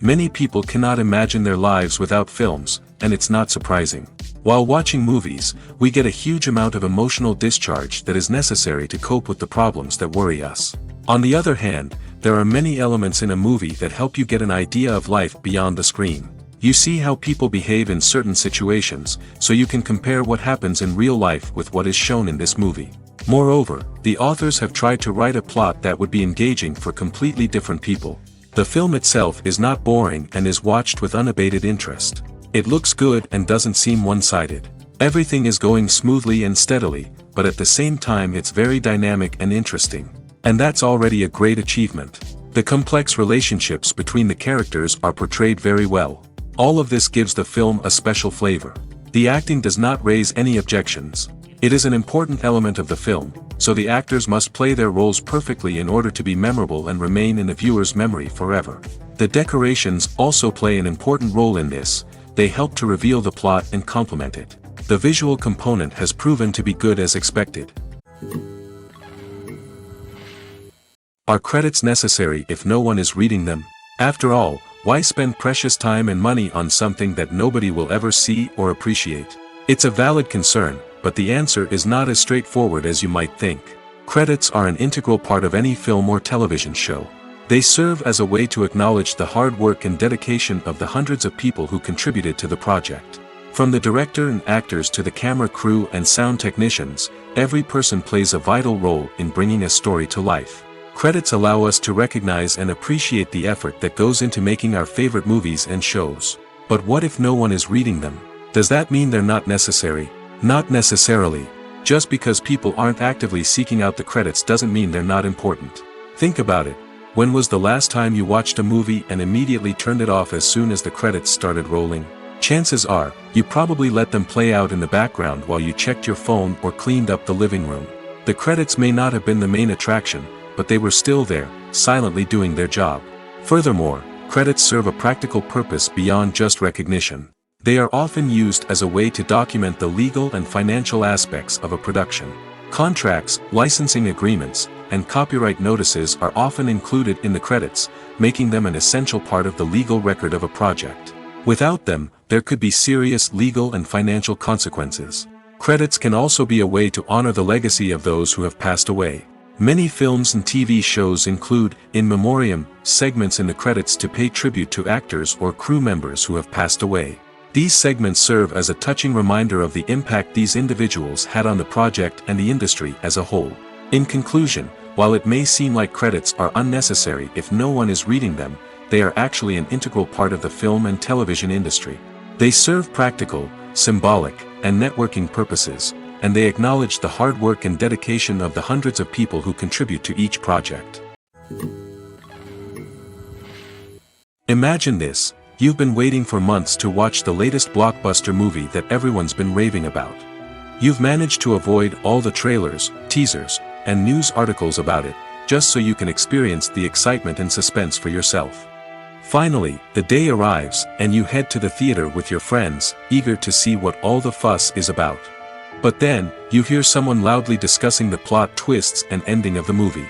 Many people cannot imagine their lives without films, and it's not surprising. While watching movies, we get a huge amount of emotional discharge that is necessary to cope with the problems that worry us. On the other hand, there are many elements in a movie that help you get an idea of life beyond the screen. You see how people behave in certain situations, so you can compare what happens in real life with what is shown in this movie. Moreover, the authors have tried to write a plot that would be engaging for completely different people. The film itself is not boring and is watched with unabated interest. It looks good and doesn't seem one-sided. Everything is going smoothly and steadily, but at the same time it's very dynamic and interesting. And that's already a great achievement. The complex relationships between the characters are portrayed very well. All of this gives the film a special flavor. The acting does not raise any objections. It is an important element of the film, so the actors must play their roles perfectly in order to be memorable and remain in the viewer's memory forever. The decorations also play an important role in this. They help to reveal the plot and complement it. The visual component has proven to be good as expected. Are credits necessary if no one is reading them? After all, why spend precious time and money on something that nobody will ever see or appreciate? It's a valid concern, but the answer is not as straightforward as you might think. Credits are an integral part of any film or television show. They serve as a way to acknowledge the hard work and dedication of the hundreds of people who contributed to the project. From the director and actors to the camera crew and sound technicians, every person plays a vital role in bringing a story to life. Credits allow us to recognize and appreciate the effort that goes into making our favorite movies and shows. But what if no one is reading them? Does that mean they're not necessary? Not necessarily. Just because people aren't actively seeking out the credits doesn't mean they're not important. Think about it. When was the last time you watched a movie and immediately turned it off as soon as the credits started rolling? Chances are, you probably let them play out in the background while you checked your phone or cleaned up the living room. The credits may not have been the main attraction, but they were still there, silently doing their job. Furthermore, credits serve a practical purpose beyond just recognition. They are often used as a way to document the legal and financial aspects of a production. Contracts, licensing agreements, and copyright notices are often included in the credits, making them an essential part of the legal record of a project. Without them, there could be serious legal and financial consequences. Credits can also be a way to honor the legacy of those who have passed away. Many films and TV shows include, in memoriam, segments in the credits to pay tribute to actors or crew members who have passed away. These segments serve as a touching reminder of the impact these individuals had on the project and the industry as a whole. In conclusion, while it may seem like credits are unnecessary if no one is reading them, they are actually an integral part of the film and television industry. They serve practical, symbolic, and networking purposes, and they acknowledge the hard work and dedication of the hundreds of people who contribute to each project. Imagine this. You've been waiting for months to watch the latest blockbuster movie that everyone's been raving about. You've managed to avoid all the trailers, teasers, and news articles about it, just so you can experience the excitement and suspense for yourself. Finally, the day arrives, and you head to the theater with your friends, eager to see what all the fuss is about. But then, you hear someone loudly discussing the plot twists and ending of the movie.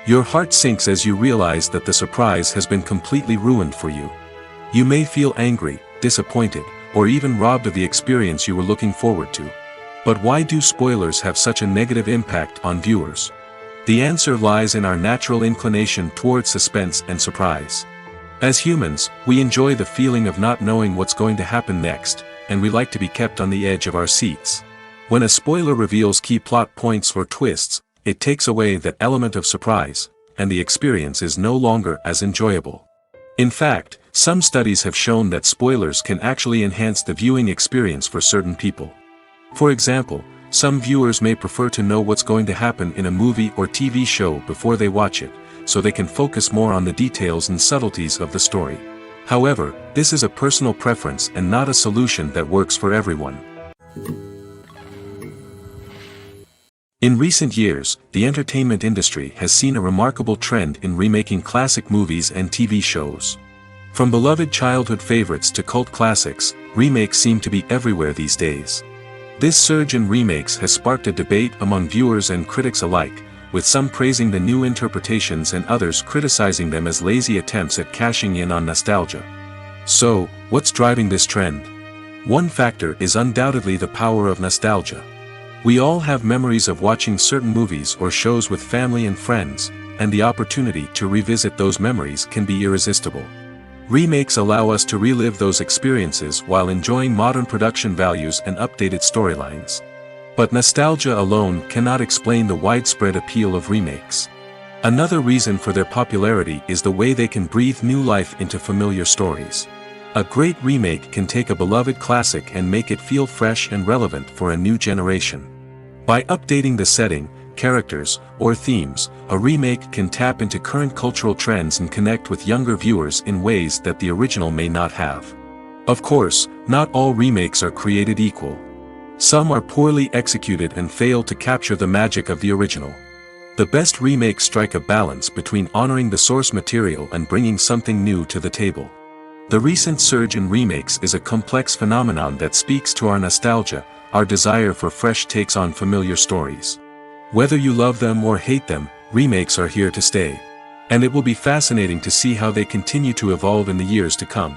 Your heart sinks as you realize that the surprise has been completely ruined for you. You may feel angry, disappointed, or even robbed of the experience you were looking forward to. But why do spoilers have such a negative impact on viewers? The answer lies in our natural inclination toward suspense and surprise. As humans, we enjoy the feeling of not knowing what's going to happen next, and we like to be kept on the edge of our seats. When a spoiler reveals key plot points or twists, it takes away that element of surprise, and the experience is no longer as enjoyable. In fact, some studies have shown that spoilers can actually enhance the viewing experience for certain people. For example, some viewers may prefer to know what's going to happen in a movie or TV show before they watch it, so they can focus more on the details and subtleties of the story. However, this is a personal preference and not a solution that works for everyone. In recent years, the entertainment industry has seen a remarkable trend in remaking classic movies and TV shows. From beloved childhood favorites to cult classics, remakes seem to be everywhere these days. This surge in remakes has sparked a debate among viewers and critics alike, with some praising the new interpretations and others criticizing them as lazy attempts at cashing in on nostalgia. So, what's driving this trend? One factor is undoubtedly the power of nostalgia. We all have memories of watching certain movies or shows with family and friends, and the opportunity to revisit those memories can be irresistible. Remakes allow us to relive those experiences while enjoying modern production values and updated storylines. But nostalgia alone cannot explain the widespread appeal of remakes. Another reason for their popularity is the way they can breathe new life into familiar stories. A great remake can take a beloved classic and make it feel fresh and relevant for a new generation. By updating the setting, characters, or themes, a remake can tap into current cultural trends and connect with younger viewers in ways that the original may not have. Of course, not all remakes are created equal. Some are poorly executed and fail to capture the magic of the original. The best remakes strike a balance between honoring the source material and bringing something new to the table. The recent surge in remakes is a complex phenomenon that speaks to our nostalgia, our desire for fresh takes on familiar stories. Whether you love them or hate them, remakes are here to stay. And it will be fascinating to see how they continue to evolve in the years to come.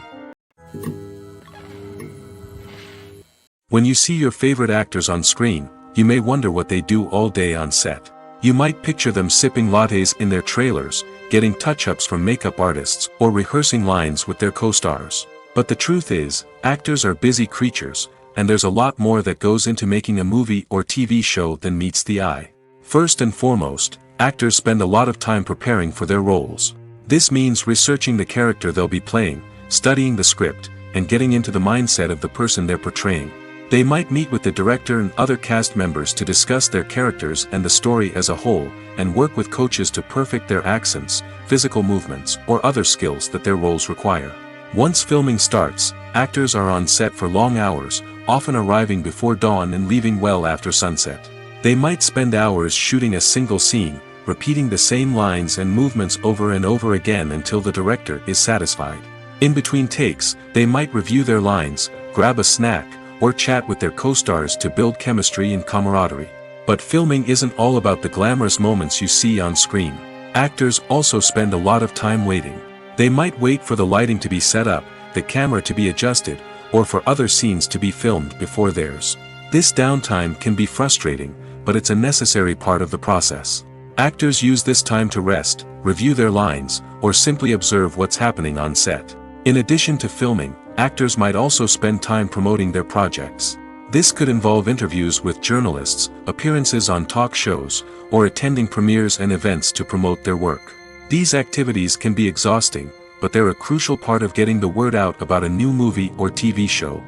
When you see your favorite actors on screen, you may wonder what they do all day on set. You might picture them sipping lattes in their trailers, getting touch-ups from makeup artists, or rehearsing lines with their co-stars. But the truth is, actors are busy creatures, and there's a lot more that goes into making a movie or TV show than meets the eye. First and foremost, actors spend a lot of time preparing for their roles. This means researching the character they'll be playing, studying the script, and getting into the mindset of the person they're portraying. They might meet with the director and other cast members to discuss their characters and the story as a whole, and work with coaches to perfect their accents, physical movements, or other skills that their roles require. Once filming starts, actors are on set for long hours, often arriving before dawn and leaving well after sunset. They might spend hours shooting a single scene, repeating the same lines and movements over and over again until the director is satisfied. In between takes, they might review their lines, grab a snack, or chat with their co-stars to build chemistry and camaraderie. But filming isn't all about the glamorous moments you see on screen. Actors also spend a lot of time waiting. They might wait for the lighting to be set up, the camera to be adjusted, or for other scenes to be filmed before theirs. This downtime can be frustrating, but it's a necessary part of the process. Actors use this time to rest, review their lines, or simply observe what's happening on set. In addition to filming, actors might also spend time promoting their projects. This could involve interviews with journalists, appearances on talk shows, or attending premieres and events to promote their work. These activities can be exhausting, but they're a crucial part of getting the word out about a new movie or TV show.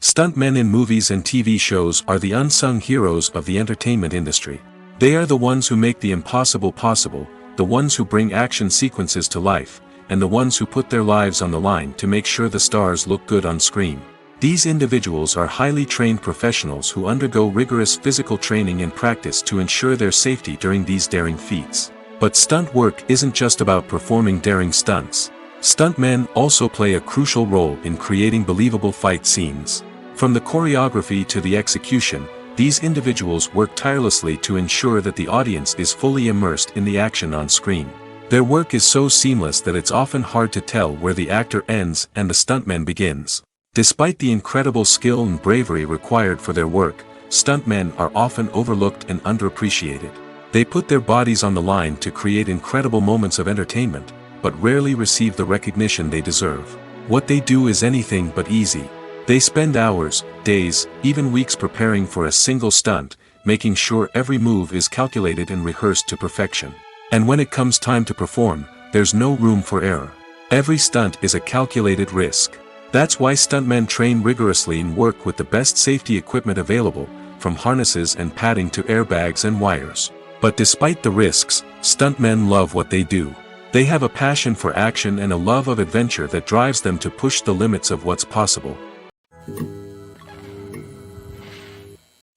Stuntmen in movies and TV shows are the unsung heroes of the entertainment industry. They are the ones who make the impossible possible, the ones who bring action sequences to life, and the ones who put their lives on the line to make sure the stars look good on screen. These individuals are highly trained professionals who undergo rigorous physical training and practice to ensure their safety during these daring feats. But stunt work isn't just about performing daring stunts. Stuntmen also play a crucial role in creating believable fight scenes. From the choreography to the execution, these individuals work tirelessly to ensure that the audience is fully immersed in the action on screen. Their work is so seamless that it's often hard to tell where the actor ends and the stuntman begins. Despite the incredible skill and bravery required for their work, stuntmen are often overlooked and underappreciated. They put their bodies on the line to create incredible moments of entertainment, but rarely receive the recognition they deserve. What they do is anything but easy. They spend hours, days, even weeks preparing for a single stunt, making sure every move is calculated and rehearsed to perfection. And when it comes time to perform, there's no room for error. Every stunt is a calculated risk. That's why stuntmen train rigorously and work with the best safety equipment available, from harnesses and padding to airbags and wires. But despite the risks, stuntmen love what they do. They have a passion for action and a love of adventure that drives them to push the limits of what's possible.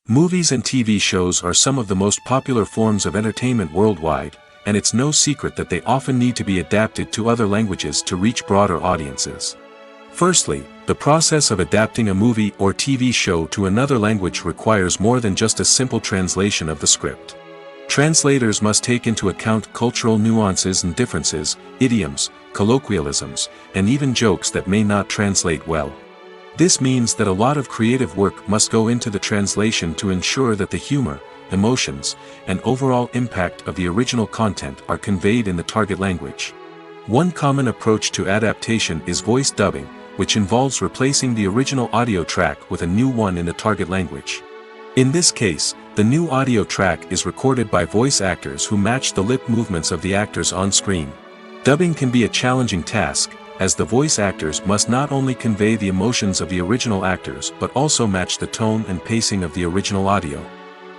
Movies and TV shows are some of the most popular forms of entertainment worldwide, and it's no secret that they often need to be adapted to other languages to reach broader audiences. Firstly, the process of adapting a movie or TV show to another language requires more than just a simple translation of the script. Translators must take into account cultural nuances and differences, idioms, colloquialisms, and even jokes that may not translate well. This means that a lot of creative work must go into the translation to ensure that the humor, emotions, and overall impact of the original content are conveyed in the target language. One common approach to adaptation is voice dubbing, which involves replacing the original audio track with a new one in the target language. In this case, the new audio track is recorded by voice actors who match the lip movements of the actors on screen. Dubbing can be a challenging task, as the voice actors must not only convey the emotions of the original actors but also match the tone and pacing of the original audio.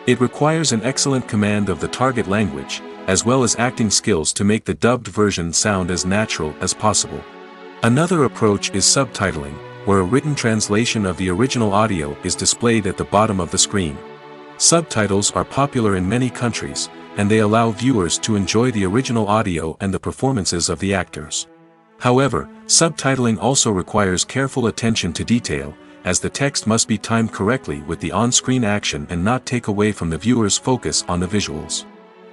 It requires an excellent command of the target language, as well as acting skills to make the dubbed version sound as natural as possible. Another approach is subtitling, where a written translation of the original audio is displayed at the bottom of the screen. Subtitles are popular in many countries, and they allow viewers to enjoy the original audio and the performances of the actors. However, subtitling also requires careful attention to detail, as the text must be timed correctly with the on-screen action and not take away from the viewer's focus on the visuals.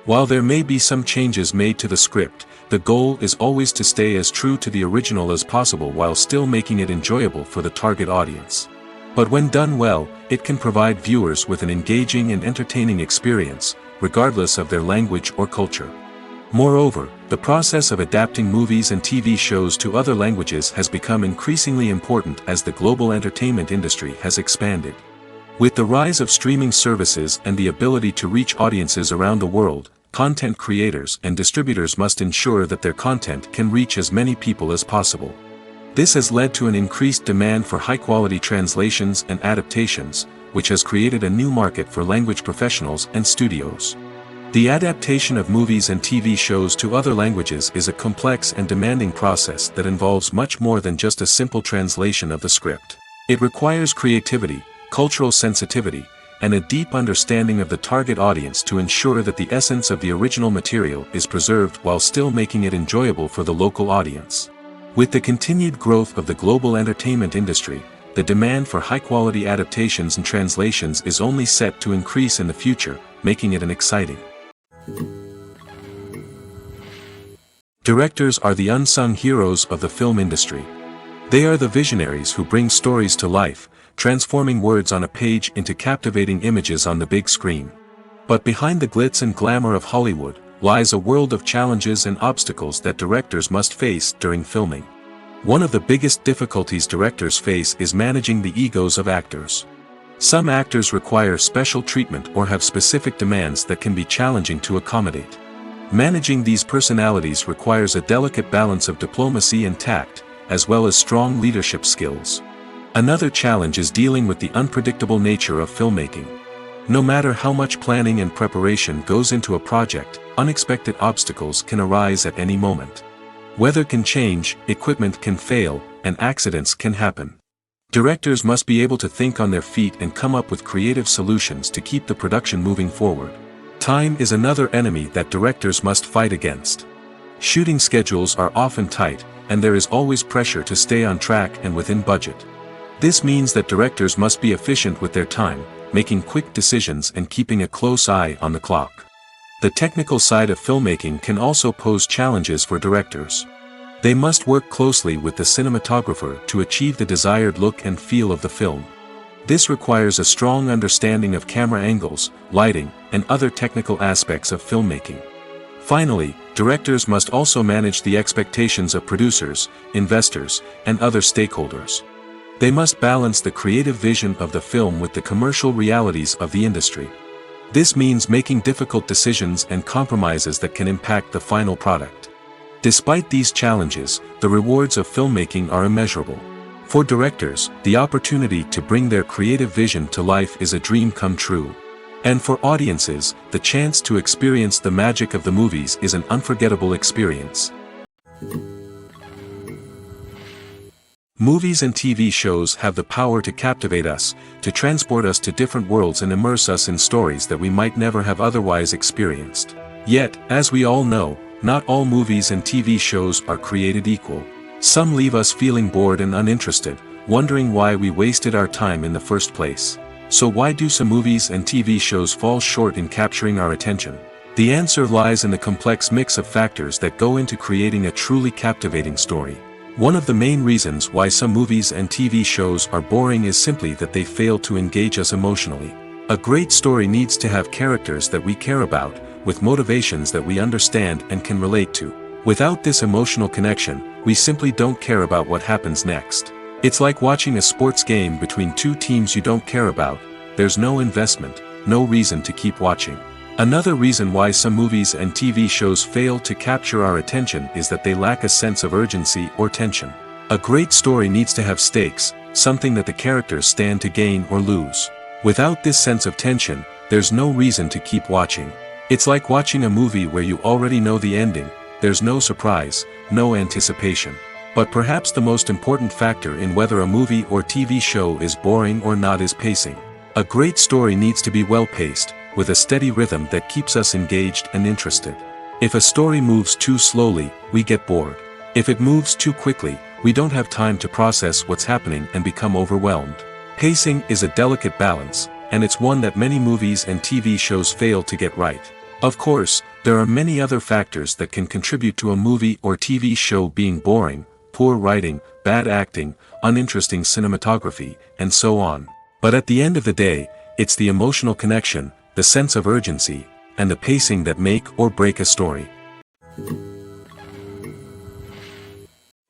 While there may be some changes made to the script, the goal is always to stay as true to the original as possible while still making it enjoyable for the target audience. But when done well, it can provide viewers with an engaging and entertaining experience, regardless of their language or culture. Moreover, the process of adapting movies and TV shows to other languages has become increasingly important as the global entertainment industry has expanded. With the rise of streaming services and the ability to reach audiences around the world, content creators and distributors must ensure that their content can reach as many people as possible. This has led to an increased demand for high-quality translations and adaptations, which has created a new market for language professionals and studios. The adaptation of movies and TV shows to other languages is a complex and demanding process that involves much more than just a simple translation of the script. It requires creativity, cultural sensitivity, and a deep understanding of the target audience to ensure that the essence of the original material is preserved while still making it enjoyable for the local audience. With the continued growth of the global entertainment industry, the demand for high-quality adaptations and translations is only set to increase in the future, making it an exciting. Directors are the unsung heroes of the film industry. They are the visionaries who bring stories to life, transforming words on a page into captivating images on the big screen. But behind the glitz and glamour of Hollywood lies a world of challenges and obstacles that directors must face during filming. One of the biggest difficulties directors face is managing the egos of actors. Some actors require special treatment or have specific demands that can be challenging to accommodate. Managing these personalities requires a delicate balance of diplomacy and tact, as well as strong leadership skills. Another challenge is dealing with the unpredictable nature of filmmaking. No matter how much planning and preparation goes into a project, unexpected obstacles can arise at any moment. Weather can change, equipment can fail, and accidents can happen. Directors must be able to think on their feet and come up with creative solutions to keep the production moving forward. Time is another enemy that directors must fight against. Shooting schedules are often tight, and there is always pressure to stay on track and within budget. This means that directors must be efficient with their time, making quick decisions and keeping a close eye on the clock. The technical side of filmmaking can also pose challenges for directors. They must work closely with the cinematographer to achieve the desired look and feel of the film. This requires a strong understanding of camera angles, lighting, and other technical aspects of filmmaking. Finally, directors must also manage the expectations of producers, investors, and other stakeholders. They must balance the creative vision of the film with the commercial realities of the industry. This means making difficult decisions and compromises that can impact the final product. Despite these challenges, the rewards of filmmaking are immeasurable. For directors, the opportunity to bring their creative vision to life is a dream come true. And for audiences, the chance to experience the magic of the movies is an unforgettable experience. Movies and TV shows have the power to captivate us, to transport us to different worlds and immerse us in stories that we might never have otherwise experienced. Yet, as we all know, not all movies and TV shows are created equal. Some leave us feeling bored and uninterested, wondering why we wasted our time in the first place. So why do some movies and TV shows fall short in capturing our attention? The answer lies in the complex mix of factors that go into creating a truly captivating story. One of the main reasons why some movies and TV shows are boring is simply that they fail to engage us emotionally. A great story needs to have characters that we care about, with motivations that we understand and can relate to. Without this emotional connection, we simply don't care about what happens next. It's like watching a sports game between two teams you don't care about. There's no investment, no reason to keep watching. Another reason why some movies and TV shows fail to capture our attention is that they lack a sense of urgency or tension. A great story needs to have stakes, something that the characters stand to gain or lose. Without this sense of tension, there's no reason to keep watching. It's like watching a movie where you already know the ending. There's no surprise, no anticipation. But perhaps the most important factor in whether a movie or TV show is boring or not is pacing. A great story needs to be well-paced, with a steady rhythm that keeps us engaged and interested. If a story moves too slowly, we get bored. If it moves too quickly, we don't have time to process what's happening and become overwhelmed. Pacing is a delicate balance, and it's one that many movies and TV shows fail to get right. Of course, there are many other factors that can contribute to a movie or TV show being boring: poor writing, bad acting, uninteresting cinematography, and so on. But at the end of the day, it's the emotional connection, the sense of urgency, and the pacing that make or break a story.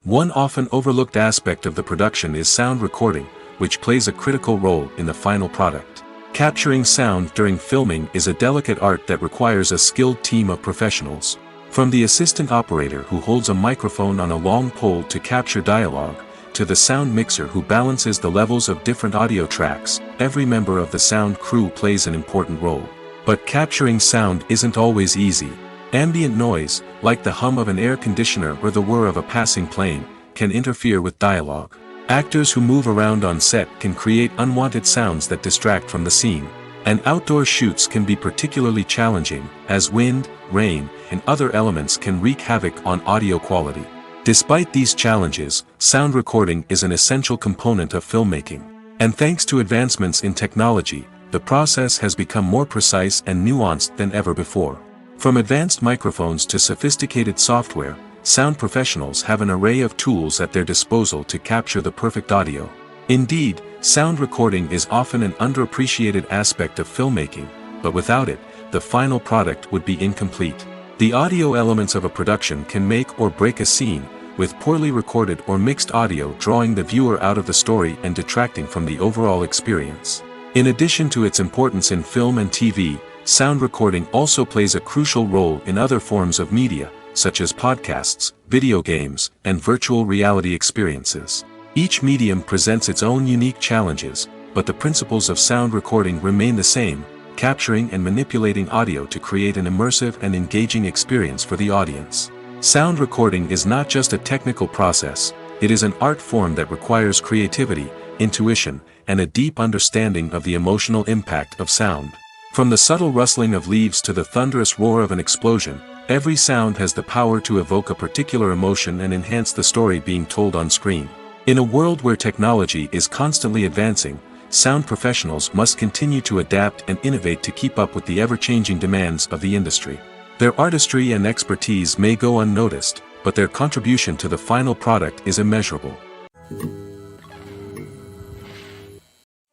One often overlooked aspect of the production is sound recording, which plays a critical role in the final product. Capturing sound during filming is a delicate art that requires a skilled team of professionals. From the assistant operator who holds a microphone on a long pole to capture dialogue, to the sound mixer who balances the levels of different audio tracks, every member of the sound crew plays an important role. But capturing sound isn't always easy. Ambient noise, like the hum of an air conditioner or the whir of a passing plane, can interfere with dialogue. Actors who move around on set can create unwanted sounds that distract from the scene. And outdoor shoots can be particularly challenging, as wind, rain, and other elements can wreak havoc on audio quality. Despite these challenges, sound recording is an essential component of filmmaking. And thanks to advancements in technology, the process has become more precise and nuanced than ever before. From advanced microphones to sophisticated software, sound professionals have an array of tools at their disposal to capture the perfect audio. Indeed, sound recording is often an underappreciated aspect of filmmaking, but without it, the final product would be incomplete. The audio elements of a production can make or break a scene, with poorly recorded or mixed audio drawing the viewer out of the story and detracting from the overall experience. In addition to its importance in film and TV, sound recording also plays a crucial role in other forms of media, such as podcasts, video games, and virtual reality experiences. Each medium presents its own unique challenges, but the principles of sound recording remain the same: capturing and manipulating audio to create an immersive and engaging experience for the audience. Sound recording is not just a technical process, it is an art form that requires creativity, intuition, and a deep understanding of the emotional impact of sound. From the subtle rustling of leaves to the thunderous roar of an explosion, every sound has the power to evoke a particular emotion and enhance the story being told on screen. In a world where technology is constantly advancing, sound professionals must continue to adapt and innovate to keep up with the ever-changing demands of the industry. Their artistry and expertise may go unnoticed, but their contribution to the final product is immeasurable.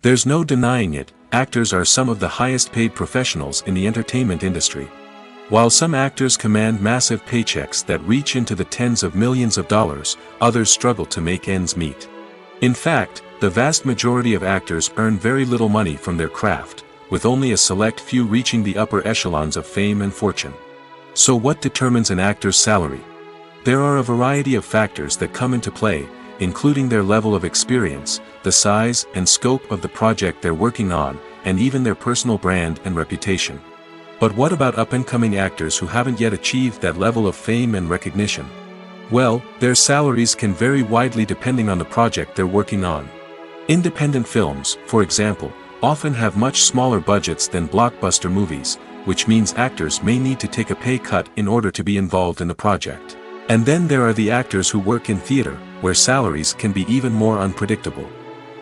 There's no denying it, actors are some of the highest-paid professionals in the entertainment industry. While some actors command massive paychecks that reach into the tens of millions of dollars, others struggle to make ends meet. In fact, the vast majority of actors earn very little money from their craft, with only a select few reaching the upper echelons of fame and fortune. So what determines an actor's salary? There are a variety of factors that come into play, including their level of experience, the size and scope of the project they're working on, and even their personal brand and reputation. But what about up-and-coming actors who haven't yet achieved that level of fame and recognition? Well, their salaries can vary widely depending on the project they're working on. Independent films, for example, often have much smaller budgets than blockbuster movies, which means actors may need to take a pay cut in order to be involved in the project. And then there are the actors who work in theater, where salaries can be even more unpredictable.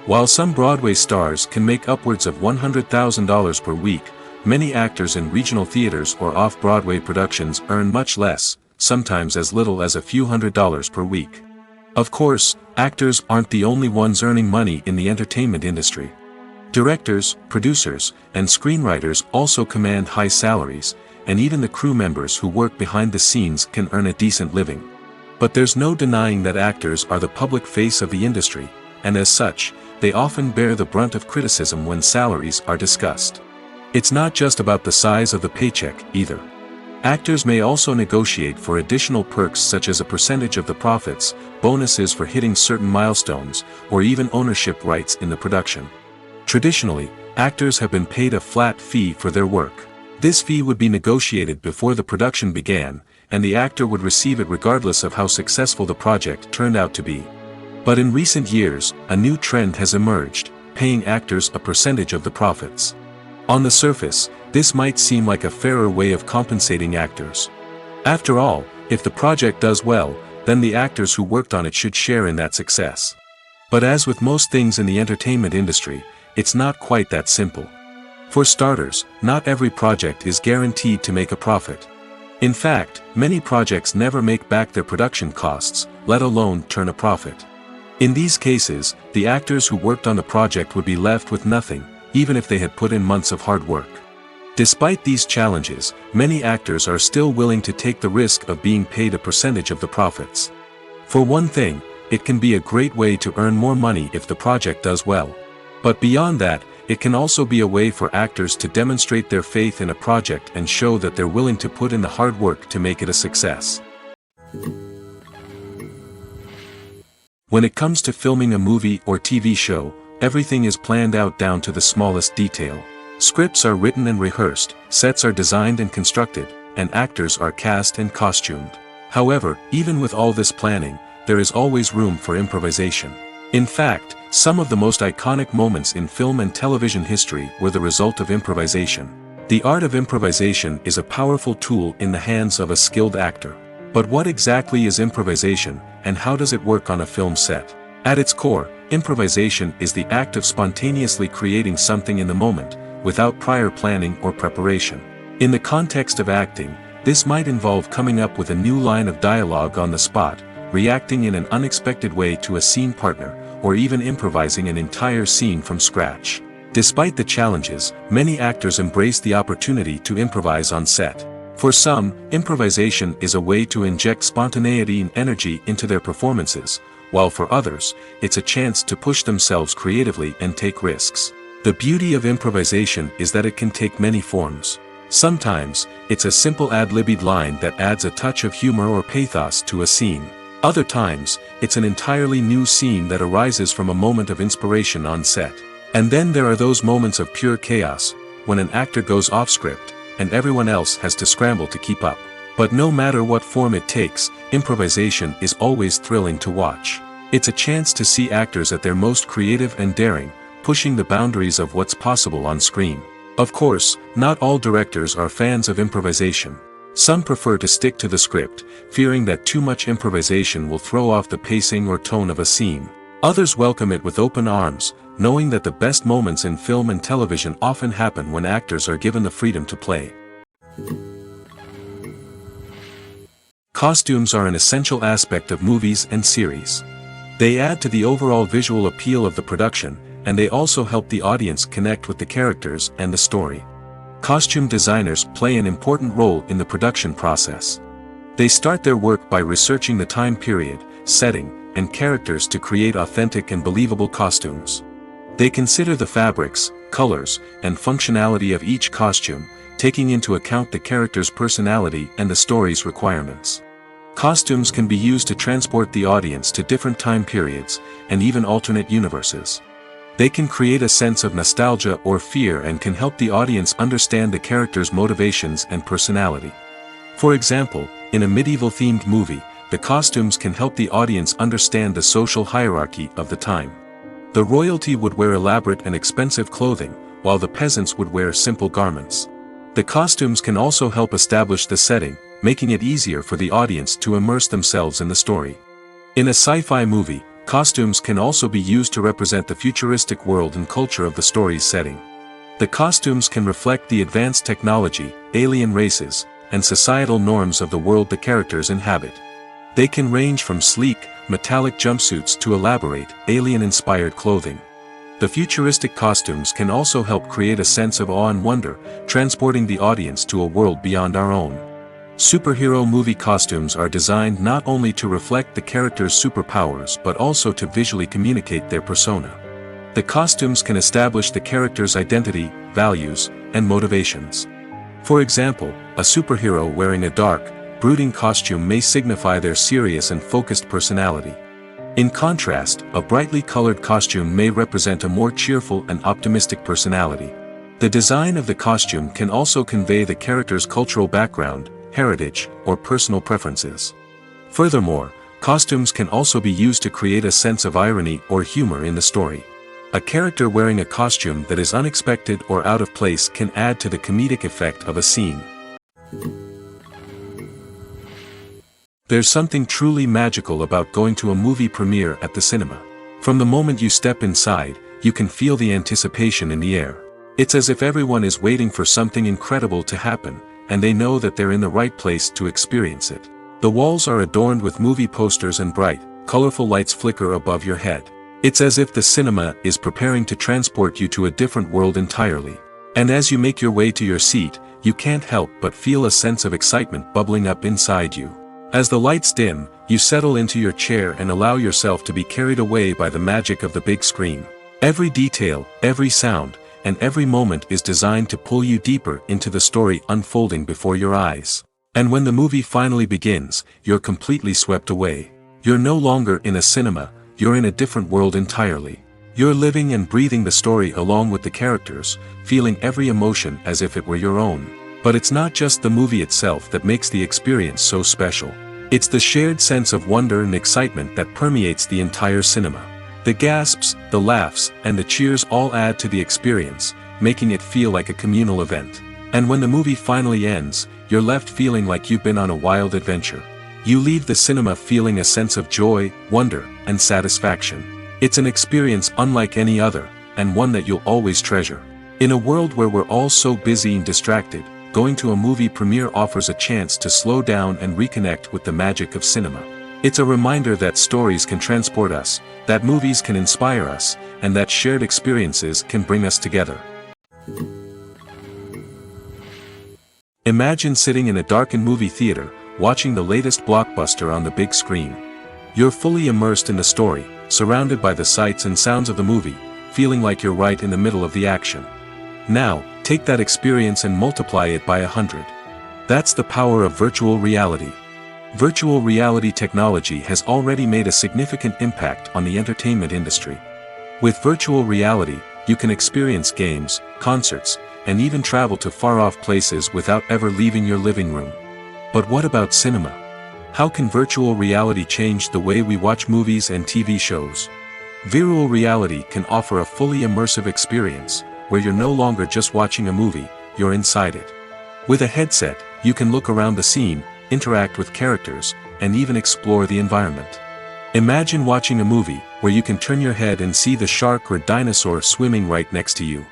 While some Broadway stars can make upwards of $100,000 per week, many actors in regional theaters or off-Broadway productions earn much less, sometimes as little as a few $100s per week. Of course, actors aren't the only ones earning money in the entertainment industry. Directors, producers, and screenwriters also command high salaries, and even the crew members who work behind the scenes can earn a decent living. But there's no denying that actors are the public face of the industry, and as such, they often bear the brunt of criticism when salaries are discussed. It's not just about the size of the paycheck, either. Actors may also negotiate for additional perks such as a percentage of the profits, bonuses for hitting certain milestones, or even ownership rights in the production. Traditionally, actors have been paid a flat fee for their work. This fee would be negotiated before the production began, and the actor would receive it regardless of how successful the project turned out to be. But in recent years, a new trend has emerged, paying actors a percentage of the profits. On the surface, this might seem like a fairer way of compensating actors. After all, if the project does well, then the actors who worked on it should share in that success. But as with most things in the entertainment industry, it's not quite that simple. For starters, not every project is guaranteed to make a profit. In fact, many projects never make back their production costs, let alone turn a profit. In these cases, the actors who worked on the project would be left with nothing, even if they had put in months of hard work. Despite these challenges, many actors are still willing to take the risk of being paid a percentage of the profits. For one thing, it can be a great way to earn more money if the project does well. But beyond that, it can also be a way for actors to demonstrate their faith in a project and show that they're willing to put in the hard work to make it a success. When it comes to filming a movie or TV show, everything is planned out down to the smallest detail. Scripts are written and rehearsed, sets are designed and constructed, and actors are cast and costumed. However, even with all this planning, there is always room for improvisation. In fact, some of the most iconic moments in film and television history were the result of improvisation. The art of improvisation is a powerful tool in the hands of a skilled actor. But what exactly is improvisation, and how does it work on a film set? At its core, improvisation is the act of spontaneously creating something in the moment, without prior planning or preparation. In the context of acting, this might involve coming up with a new line of dialogue on the spot, reacting in an unexpected way to a scene partner, or even improvising an entire scene from scratch. Despite the challenges, many actors embrace the opportunity to improvise on set. For some, improvisation is a way to inject spontaneity and energy into their performances, while for others, it's a chance to push themselves creatively and take risks. The beauty of improvisation is that it can take many forms. Sometimes, it's a simple ad-libbed line that adds a touch of humor or pathos to a scene. Other times, it's an entirely new scene that arises from a moment of inspiration on set. And then there are those moments of pure chaos, when an actor goes off script, and everyone else has to scramble to keep up. But no matter what form it takes, improvisation is always thrilling to watch. It's a chance to see actors at their most creative and daring, pushing the boundaries of what's possible on screen. Of course, not all directors are fans of improvisation. Some prefer to stick to the script, fearing that too much improvisation will throw off the pacing or tone of a scene. Others welcome it with open arms, knowing that the best moments in film and television often happen when actors are given the freedom to play. Costumes are an essential aspect of movies and series. They add to the overall visual appeal of the production, and they also help the audience connect with the characters and the story. Costume designers play an important role in the production process. They start their work by researching the time period, setting, and characters to create authentic and believable costumes. They consider the fabrics, colors, and functionality of each costume, taking into account the character's personality and the story's requirements. Costumes can be used to transport the audience to different time periods, and even alternate universes. They can create a sense of nostalgia or fear and can help the audience understand the character's motivations and personality. For example, in a medieval-themed movie, the costumes can help the audience understand the social hierarchy of the time. The royalty would wear elaborate and expensive clothing, while the peasants would wear simple garments. The costumes can also help establish the setting, making it easier for the audience to immerse themselves in the story. In a sci-fi movie, costumes can also be used to represent the futuristic world and culture of the story's setting. The costumes can reflect the advanced technology, alien races, and societal norms of the world the characters inhabit. They can range from sleek, metallic jumpsuits to elaborate, alien-inspired clothing. The futuristic costumes can also help create a sense of awe and wonder, transporting the audience to a world beyond our own. Superhero movie costumes are designed not only to reflect the character's superpowers but also to visually communicate their persona. The costumes can establish the character's identity, values, and motivations. For example, a superhero wearing a dark, brooding costume may signify their serious and focused personality. In contrast, a brightly colored costume may represent a more cheerful and optimistic personality. The design of the costume can also convey the character's cultural background, heritage, or personal preferences. Furthermore, costumes can also be used to create a sense of irony or humor in the story. A character wearing a costume that is unexpected or out of place can add to the comedic effect of a scene. There's something truly magical about going to a movie premiere at the cinema. From the moment you step inside, you can feel the anticipation in the air. It's as if everyone is waiting for something incredible to happen, and they know that they're in the right place to experience it. The walls are adorned with movie posters and bright, colorful lights flicker above your head. It's as if the cinema is preparing to transport you to a different world entirely. And as you make your way to your seat, you can't help but feel a sense of excitement bubbling up inside you. As the lights dim, you settle into your chair and allow yourself to be carried away by the magic of the big screen. Every detail, every sound, and every moment is designed to pull you deeper into the story unfolding before your eyes. And when the movie finally begins, you're completely swept away. You're no longer in a cinema, you're in a different world entirely. You're living and breathing the story along with the characters, feeling every emotion as if it were your own. But it's not just the movie itself that makes the experience so special. It's the shared sense of wonder and excitement that permeates the entire cinema. The gasps, the laughs, and the cheers all add to the experience, making it feel like a communal event. And when the movie finally ends, you're left feeling like you've been on a wild adventure. You leave the cinema feeling a sense of joy, wonder, and satisfaction. It's an experience unlike any other, and one that you'll always treasure. In a world where we're all so busy and distracted, going to a movie premiere offers a chance to slow down and reconnect with the magic of cinema. It's a reminder that stories can transport us, that movies can inspire us, and that shared experiences can bring us together. Imagine sitting in a darkened movie theater, watching the latest blockbuster on the big screen. You're fully immersed in the story, surrounded by the sights and sounds of the movie, feeling like you're right in the middle of the action. Now, take that experience and multiply it by 100. That's the power of virtual reality. Virtual reality technology has already made a significant impact on the entertainment industry. With virtual reality, you can experience games, concerts, and even travel to far-off places without ever leaving your living room. But what about cinema? How can virtual reality change the way we watch movies and TV shows? Virtual reality can offer a fully immersive experience, where you're no longer just watching a movie, you're inside it. With a headset, you can look around the scene, interact with characters, and even explore the environment. Imagine watching a movie where you can turn your head and see the shark or dinosaur swimming right next to you.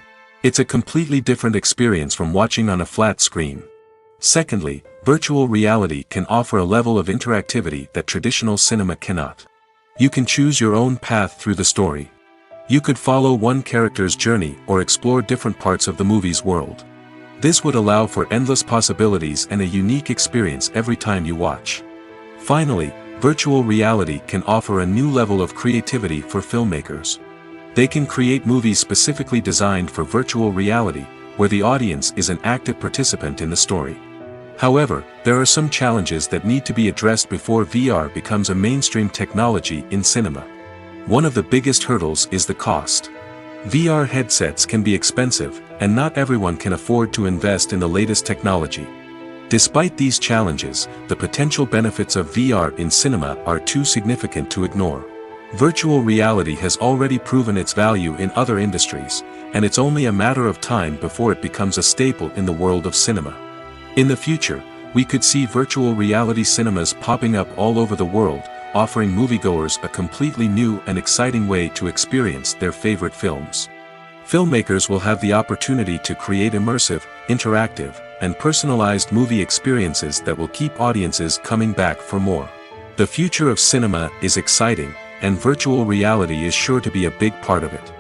It's a completely different experience from watching on a flat screen. Secondly, virtual reality can offer a level of interactivity that traditional cinema cannot. You can choose your own path through the story. You could follow one character's journey or explore different parts of the movie's world. This would allow for endless possibilities and a unique experience every time you watch. Finally, virtual reality can offer a new level of creativity for filmmakers. They can create movies specifically designed for virtual reality, where the audience is an active participant in the story. However, there are some challenges that need to be addressed before VR becomes a mainstream technology in cinema. One of the biggest hurdles is the cost. VR headsets can be expensive, and not everyone can afford to invest in the latest technology. Despite these challenges, the potential benefits of VR in cinema are too significant to ignore. Virtual reality has already proven its value in other industries, and it's only a matter of time before it becomes a staple in the world of cinema. In the future, We could see virtual reality cinemas popping up all over the world, offering moviegoers a completely new and exciting way to experience their favorite films. Filmmakers will have the opportunity to create immersive, interactive, and personalized movie experiences that will keep audiences coming back for more. The future of cinema is exciting, and virtual reality is sure to be a big part of it.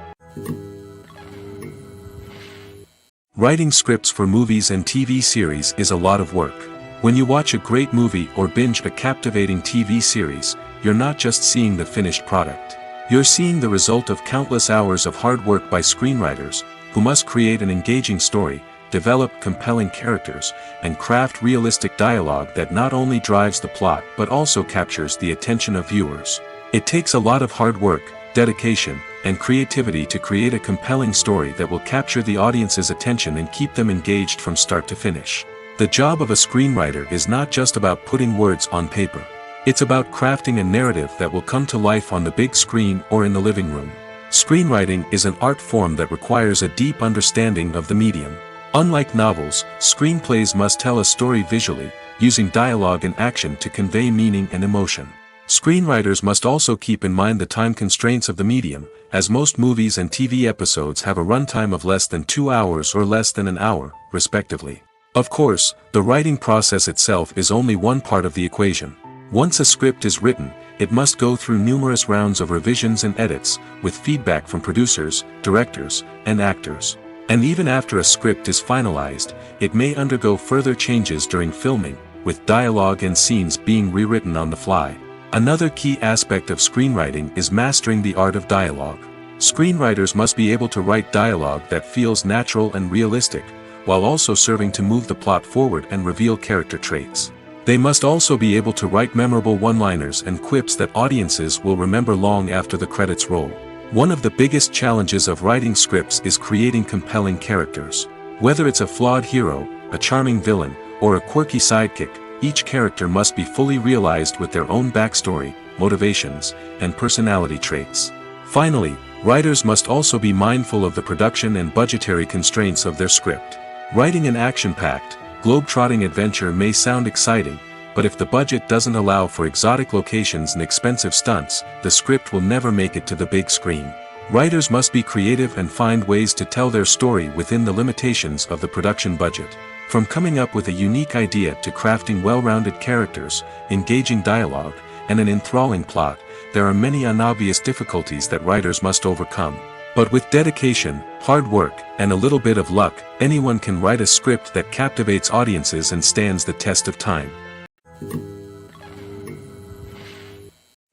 Writing scripts for movies and TV series is a lot of work. When you watch a great movie or binge a captivating TV series, you're not just seeing the finished product. You're seeing the result of countless hours of hard work by screenwriters, who must create an engaging story, develop compelling characters, and craft realistic dialogue that not only drives the plot but also captures the attention of viewers. It takes a lot of hard work, dedication, and creativity to create a compelling story that will capture the audience's attention and keep them engaged from start to finish. The job of a screenwriter is not just about putting words on paper. It's about crafting a narrative that will come to life on the big screen or in the living room. Screenwriting is an art form that requires a deep understanding of the medium. Unlike novels, screenplays must tell a story visually, using dialogue and action to convey meaning and emotion. Screenwriters must also keep in mind the time constraints of the medium, as most movies and TV episodes have a runtime of less than 2 hours or less than an hour, respectively. Of course, the writing process itself is only one part of the equation. Once a script is written, it must go through numerous rounds of revisions and edits, with feedback from producers, directors, and actors. And even after a script is finalized, it may undergo further changes during filming, with dialogue and scenes being rewritten on the fly. Another key aspect of screenwriting is mastering the art of dialogue. Screenwriters must be able to write dialogue that feels natural and realistic, while also serving to move the plot forward and reveal character traits. They must also be able to write memorable one-liners and quips that audiences will remember long after the credits roll. One of the biggest challenges of writing scripts is creating compelling characters. Whether it's a flawed hero, a charming villain, or a quirky sidekick, each character must be fully realized with their own backstory, motivations, and personality traits. Finally, writers must also be mindful of the production and budgetary constraints of their script. Writing an action-packed, globe-trotting adventure may sound exciting, but if the budget doesn't allow for exotic locations and expensive stunts, the script will never make it to the big screen. Writers must be creative and find ways to tell their story within the limitations of the production budget. From coming up with a unique idea to crafting well-rounded characters, engaging dialogue, and an enthralling plot, there are many unobvious difficulties that writers must overcome. But with dedication, hard work, and a little bit of luck, anyone can write a script that captivates audiences and stands the test of time.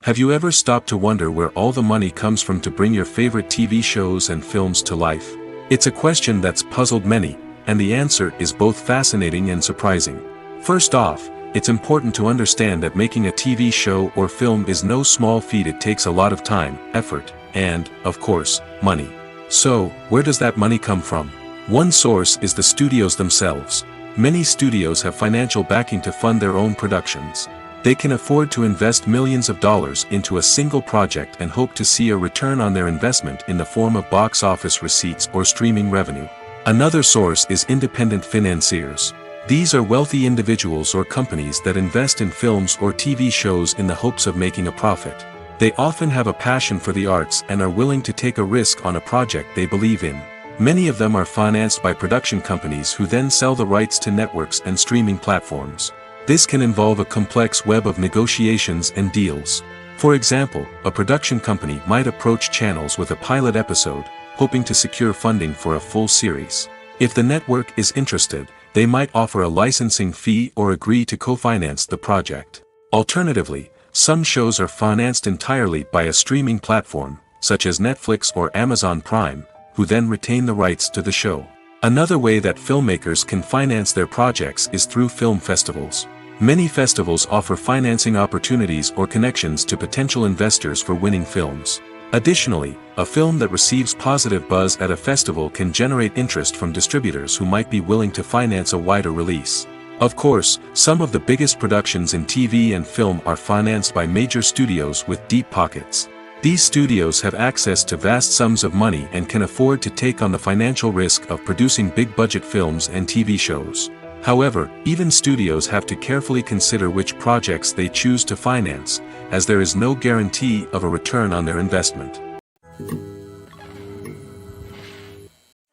Have you ever stopped to wonder where all the money comes from to bring your favorite TV shows and films to life? It's a question that's puzzled many, and the answer is both fascinating and surprising. First off, it's important to understand that making a TV show or film is no small feat. It takes a lot of time, effort, and, of course, money. So, where does that money come from? One source is the studios themselves. Many studios have financial backing to fund their own productions. They can afford to invest millions of dollars into a single project and hope to see a return on their investment in the form of box office receipts or streaming revenue. Another source is independent financiers. These are wealthy individuals or companies that invest in films or TV shows in the hopes of making a profit. They often have a passion for the arts and are willing to take a risk on a project they believe in. Many of them are financed by production companies who then sell the rights to networks and streaming platforms. This can involve a complex web of negotiations and deals. For example, a production company might approach channels with a pilot episode, hoping to secure funding for a full series. If the network is interested, they might offer a licensing fee or agree to co-finance the project. Alternatively, some shows are financed entirely by a streaming platform, such as Netflix or Amazon Prime, who then retain the rights to the show. Another way that filmmakers can finance their projects is through film festivals. Many festivals offer financing opportunities or connections to potential investors for winning films. Additionally, a film that receives positive buzz at a festival can generate interest from distributors who might be willing to finance a wider release. Of course, some of the biggest productions in TV and film are financed by major studios with deep pockets. These studios have access to vast sums of money and can afford to take on the financial risk of producing big-budget films and TV shows. However, even studios have to carefully consider which projects they choose to finance, as there is no guarantee of a return on their investment.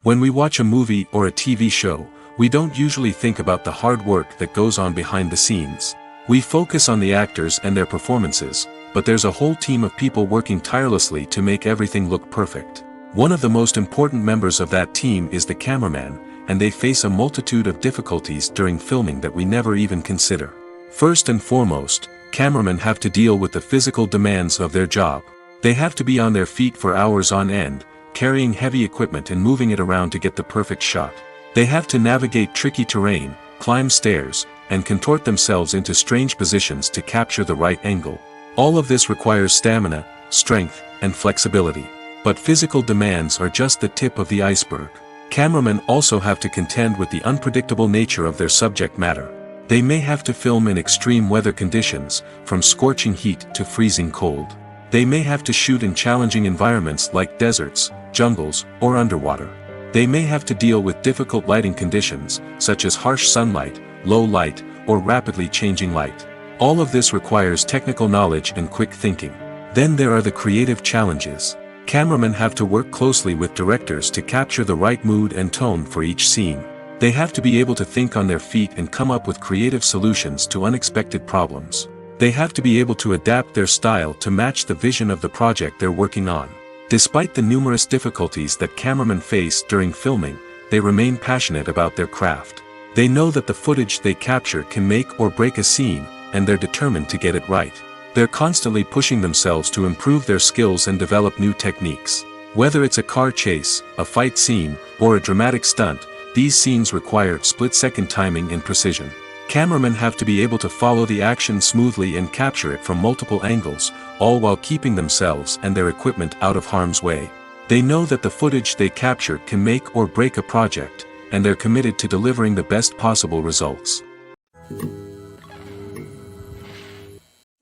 When we watch a movie or a TV show, we don't usually think about the hard work that goes on behind the scenes. We focus on the actors and their performances, but there's a whole team of people working tirelessly to make everything look perfect. One of the most important members of that team is the cameraman, and they face a multitude of difficulties during filming that we never even consider. First and foremost, cameramen have to deal with the physical demands of their job. They have to be on their feet for hours on end, carrying heavy equipment and moving it around to get the perfect shot. They have to navigate tricky terrain, climb stairs, and contort themselves into strange positions to capture the right angle. All of this requires stamina, strength, and flexibility. But physical demands are just the tip of the iceberg. Cameramen also have to contend with the unpredictable nature of their subject matter. They may have to film in extreme weather conditions, from scorching heat to freezing cold. They may have to shoot in challenging environments like deserts, jungles, or underwater. They may have to deal with difficult lighting conditions, such as harsh sunlight, low light, or rapidly changing light. All of this requires technical knowledge and quick thinking. Then there are the creative challenges. Cameramen have to work closely with directors to capture the right mood and tone for each scene. They have to be able to think on their feet and come up with creative solutions to unexpected problems. They have to be able to adapt their style to match the vision of the project they're working on. Despite the numerous difficulties that cameramen face during filming, they remain passionate about their craft. They know that the footage they capture can make or break a scene, and they're determined to get it right. They're constantly pushing themselves to improve their skills and develop new techniques. Whether it's a car chase, a fight scene, or a dramatic stunt, these scenes require split-second timing and precision. Cameramen have to be able to follow the action smoothly and capture it from multiple angles, all while keeping themselves and their equipment out of harm's way. They know that the footage they capture can make or break a project, and they're committed to delivering the best possible results.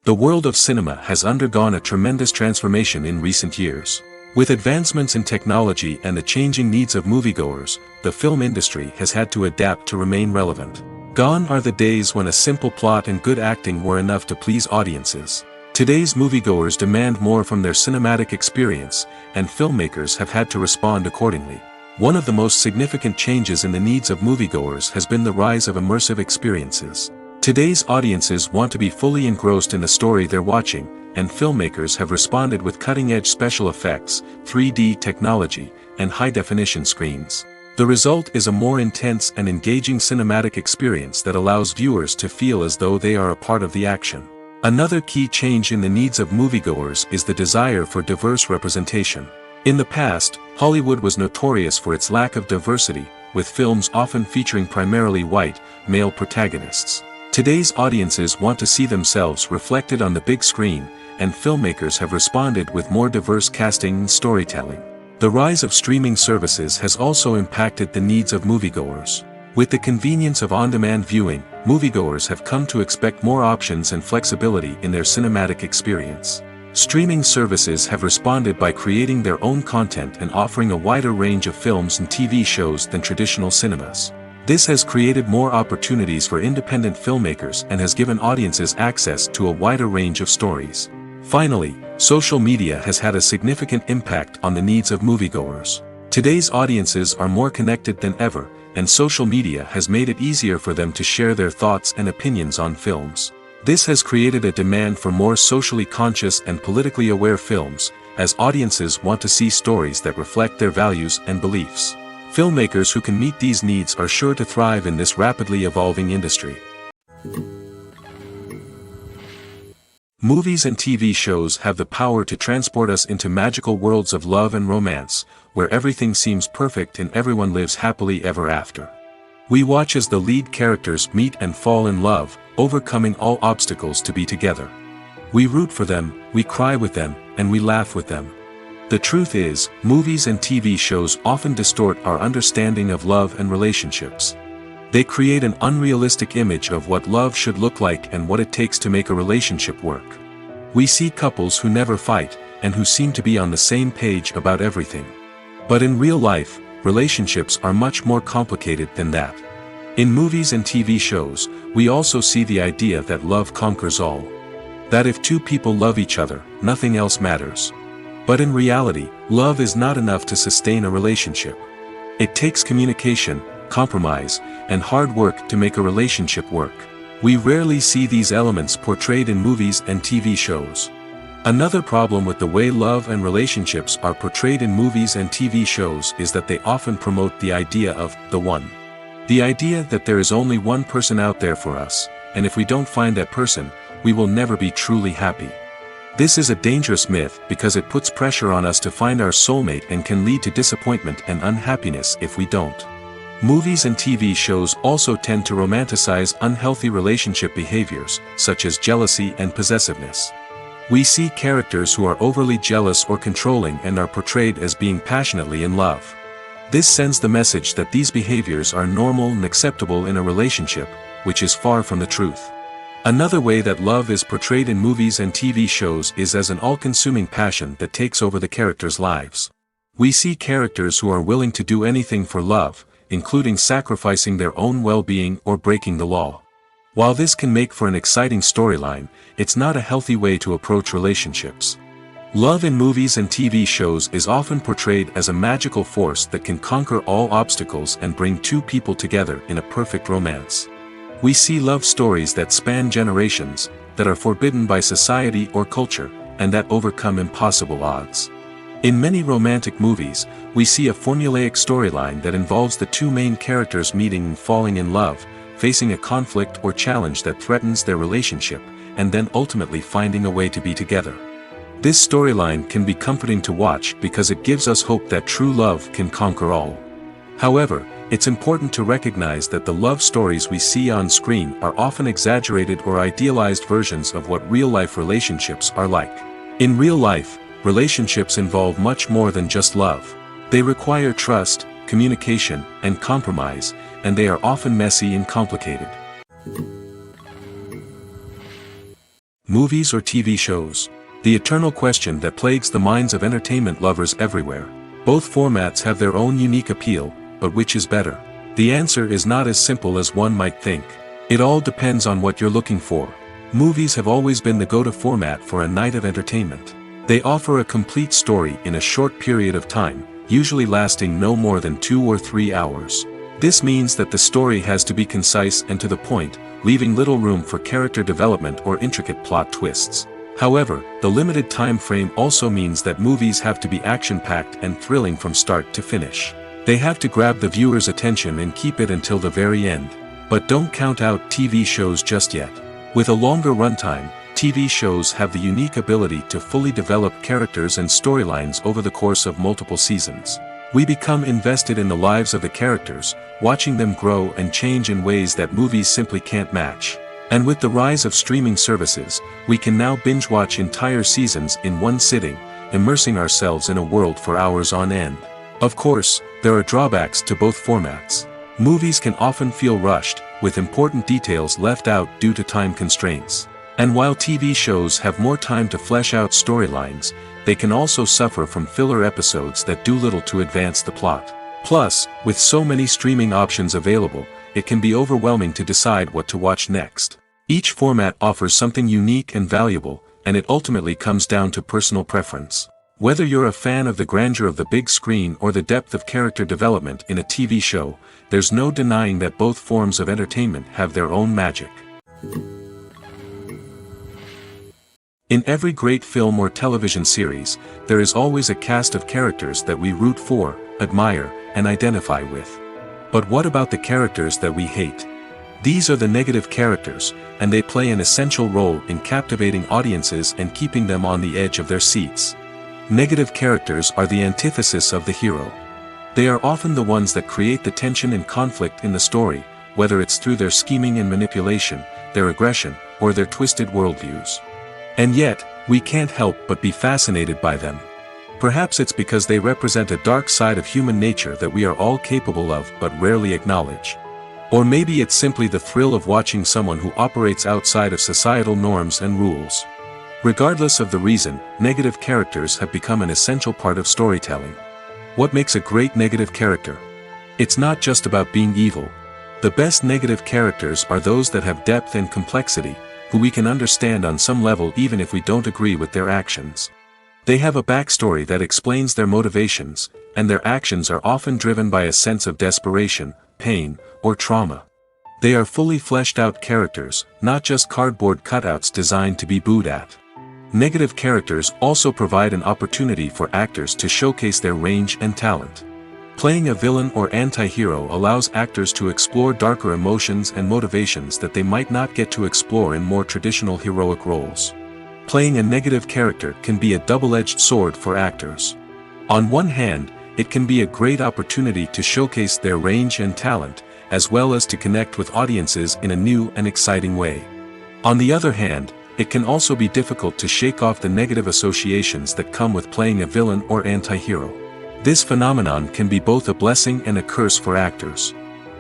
The world of cinema has undergone a tremendous transformation in recent years. With advancements in technology and the changing needs of moviegoers, the film industry has had to adapt to remain relevant. Gone are the days when a simple plot and good acting were enough to please audiences. Today's moviegoers demand more from their cinematic experience, and filmmakers have had to respond accordingly. One of the most significant changes in the needs of moviegoers has been the rise of immersive experiences. Today's audiences want to be fully engrossed in the story they're watching, and filmmakers have responded with cutting-edge special effects, 3D technology, and high-definition screens. The result is a more intense and engaging cinematic experience that allows viewers to feel as though they are a part of the action. Another key change in the needs of moviegoers is the desire for diverse representation. In the past, Hollywood was notorious for its lack of diversity, with films often featuring primarily white, male protagonists. Today's audiences want to see themselves reflected on the big screen, and filmmakers have responded with more diverse casting and storytelling. The rise of streaming services has also impacted the needs of moviegoers. With the convenience of on-demand viewing, moviegoers have come to expect more options and flexibility in their cinematic experience. Streaming services have responded by creating their own content and offering a wider range of films and TV shows than traditional cinemas. This has created more opportunities for independent filmmakers and has given audiences access to a wider range of stories. Finally, social media has had a significant impact on the needs of moviegoers. Today's audiences are more connected than ever, and social media has made it easier for them to share their thoughts and opinions on films. This has created a demand for more socially conscious and politically aware films, as audiences want to see stories that reflect their values and beliefs. Filmmakers who can meet these needs are sure to thrive in this rapidly evolving industry. Movies and TV shows have the power to transport us into magical worlds of love and romance, where everything seems perfect and everyone lives happily ever after. We watch as the lead characters meet and fall in love, overcoming all obstacles to be together. We root for them, we cry with them, and we laugh with them. The truth is, movies and TV shows often distort our understanding of love and relationships. They create an unrealistic image of what love should look like and what it takes to make a relationship work. We see couples who never fight, and who seem to be on the same page about everything. But in real life, relationships are much more complicated than that. In movies and TV shows, we also see the idea that love conquers all. That if two people love each other, nothing else matters. But in reality, love is not enough to sustain a relationship. It takes communication, compromise, and hard work to make a relationship work. We rarely see these elements portrayed in movies and TV shows. Another problem with the way love and relationships are portrayed in movies and TV shows is that they often promote the idea of the one. The idea that there is only one person out there for us, and if we don't find that person, we will never be truly happy. This is a dangerous myth because it puts pressure on us to find our soulmate and can lead to disappointment and unhappiness if we don't. Movies and TV shows also tend to romanticize unhealthy relationship behaviors, such as jealousy and possessiveness. We see characters who are overly jealous or controlling and are portrayed as being passionately in love. This sends the message that these behaviors are normal and acceptable in a relationship, which is far from the truth. Another way that love is portrayed in movies and TV shows is as an all-consuming passion that takes over the characters' lives. We see characters who are willing to do anything for love, including sacrificing their own well-being or breaking the law. While this can make for an exciting storyline, it's not a healthy way to approach relationships. Love in movies and TV shows is often portrayed as a magical force that can conquer all obstacles and bring two people together in a perfect romance. We see love stories that span generations, that are forbidden by society or culture, and that overcome impossible odds. In many romantic movies, we see a formulaic storyline that involves the two main characters meeting and falling in love, facing a conflict or challenge that threatens their relationship, and then ultimately finding a way to be together. This storyline can be comforting to watch because it gives us hope that true love can conquer all. However, it's important to recognize that the love stories we see on screen are often exaggerated or idealized versions of what real-life relationships are like. In real life, relationships involve much more than just love. They require trust, communication, and compromise, and they are often messy and complicated. Movies or TV shows? The eternal question that plagues the minds of entertainment lovers everywhere. Both formats have their own unique appeal, but which is better? The answer is not as simple as one might think. It all depends on what you're looking for. Movies have always been the go-to format for a night of entertainment. They offer a complete story in a short period of time, usually lasting no more than 2 or 3 hours. This means that the story has to be concise and to the point, leaving little room for character development or intricate plot twists. However, the limited time frame also means that movies have to be action-packed and thrilling from start to finish. They have to grab the viewer's attention and keep it until the very end. But don't count out TV shows just yet. With a longer runtime, TV shows have the unique ability to fully develop characters and storylines over the course of multiple seasons. We become invested in the lives of the characters, watching them grow and change in ways that movies simply can't match. And with the rise of streaming services, we can now binge-watch entire seasons in one sitting, immersing ourselves in a world for hours on end. Of course, there are drawbacks to both formats. Movies can often feel rushed, with important details left out due to time constraints. And while TV shows have more time to flesh out storylines, they can also suffer from filler episodes that do little to advance the plot. Plus, with so many streaming options available, it can be overwhelming to decide what to watch next. Each format offers something unique and valuable, and it ultimately comes down to personal preference. Whether you're a fan of the grandeur of the big screen or the depth of character development in a TV show, there's no denying that both forms of entertainment have their own magic. In every great film or television series, there is always a cast of characters that we root for, admire, and identify with. But what about the characters that we hate? These are the negative characters, and they play an essential role in captivating audiences and keeping them on the edge of their seats. Negative characters are the antithesis of the hero. They are often the ones that create the tension and conflict in the story, whether it's through their scheming and manipulation, their aggression, or their twisted worldviews. And yet, we can't help but be fascinated by them. Perhaps it's because they represent a dark side of human nature that we are all capable of but rarely acknowledge. Or maybe it's simply the thrill of watching someone who operates outside of societal norms and rules. Regardless of the reason, negative characters have become an essential part of storytelling. What makes a great negative character? It's not just about being evil. The best negative characters are those that have depth and complexity, who we can understand on some level even if we don't agree with their actions. They have a backstory that explains their motivations, and their actions are often driven by a sense of desperation, pain, or trauma. They are fully fleshed out characters, not just cardboard cutouts designed to be booed at. Negative characters also provide an opportunity for actors to showcase their range and talent. Playing a villain or anti-hero allows actors to explore darker emotions and motivations that they might not get to explore in more traditional heroic roles. Playing a negative character can be a double-edged sword for actors. On one hand, it can be a great opportunity to showcase their range and talent, as well as to connect with audiences in a new and exciting way. On the other hand, it can also be difficult to shake off the negative associations that come with playing a villain or anti-hero. This phenomenon can be both a blessing and a curse for actors.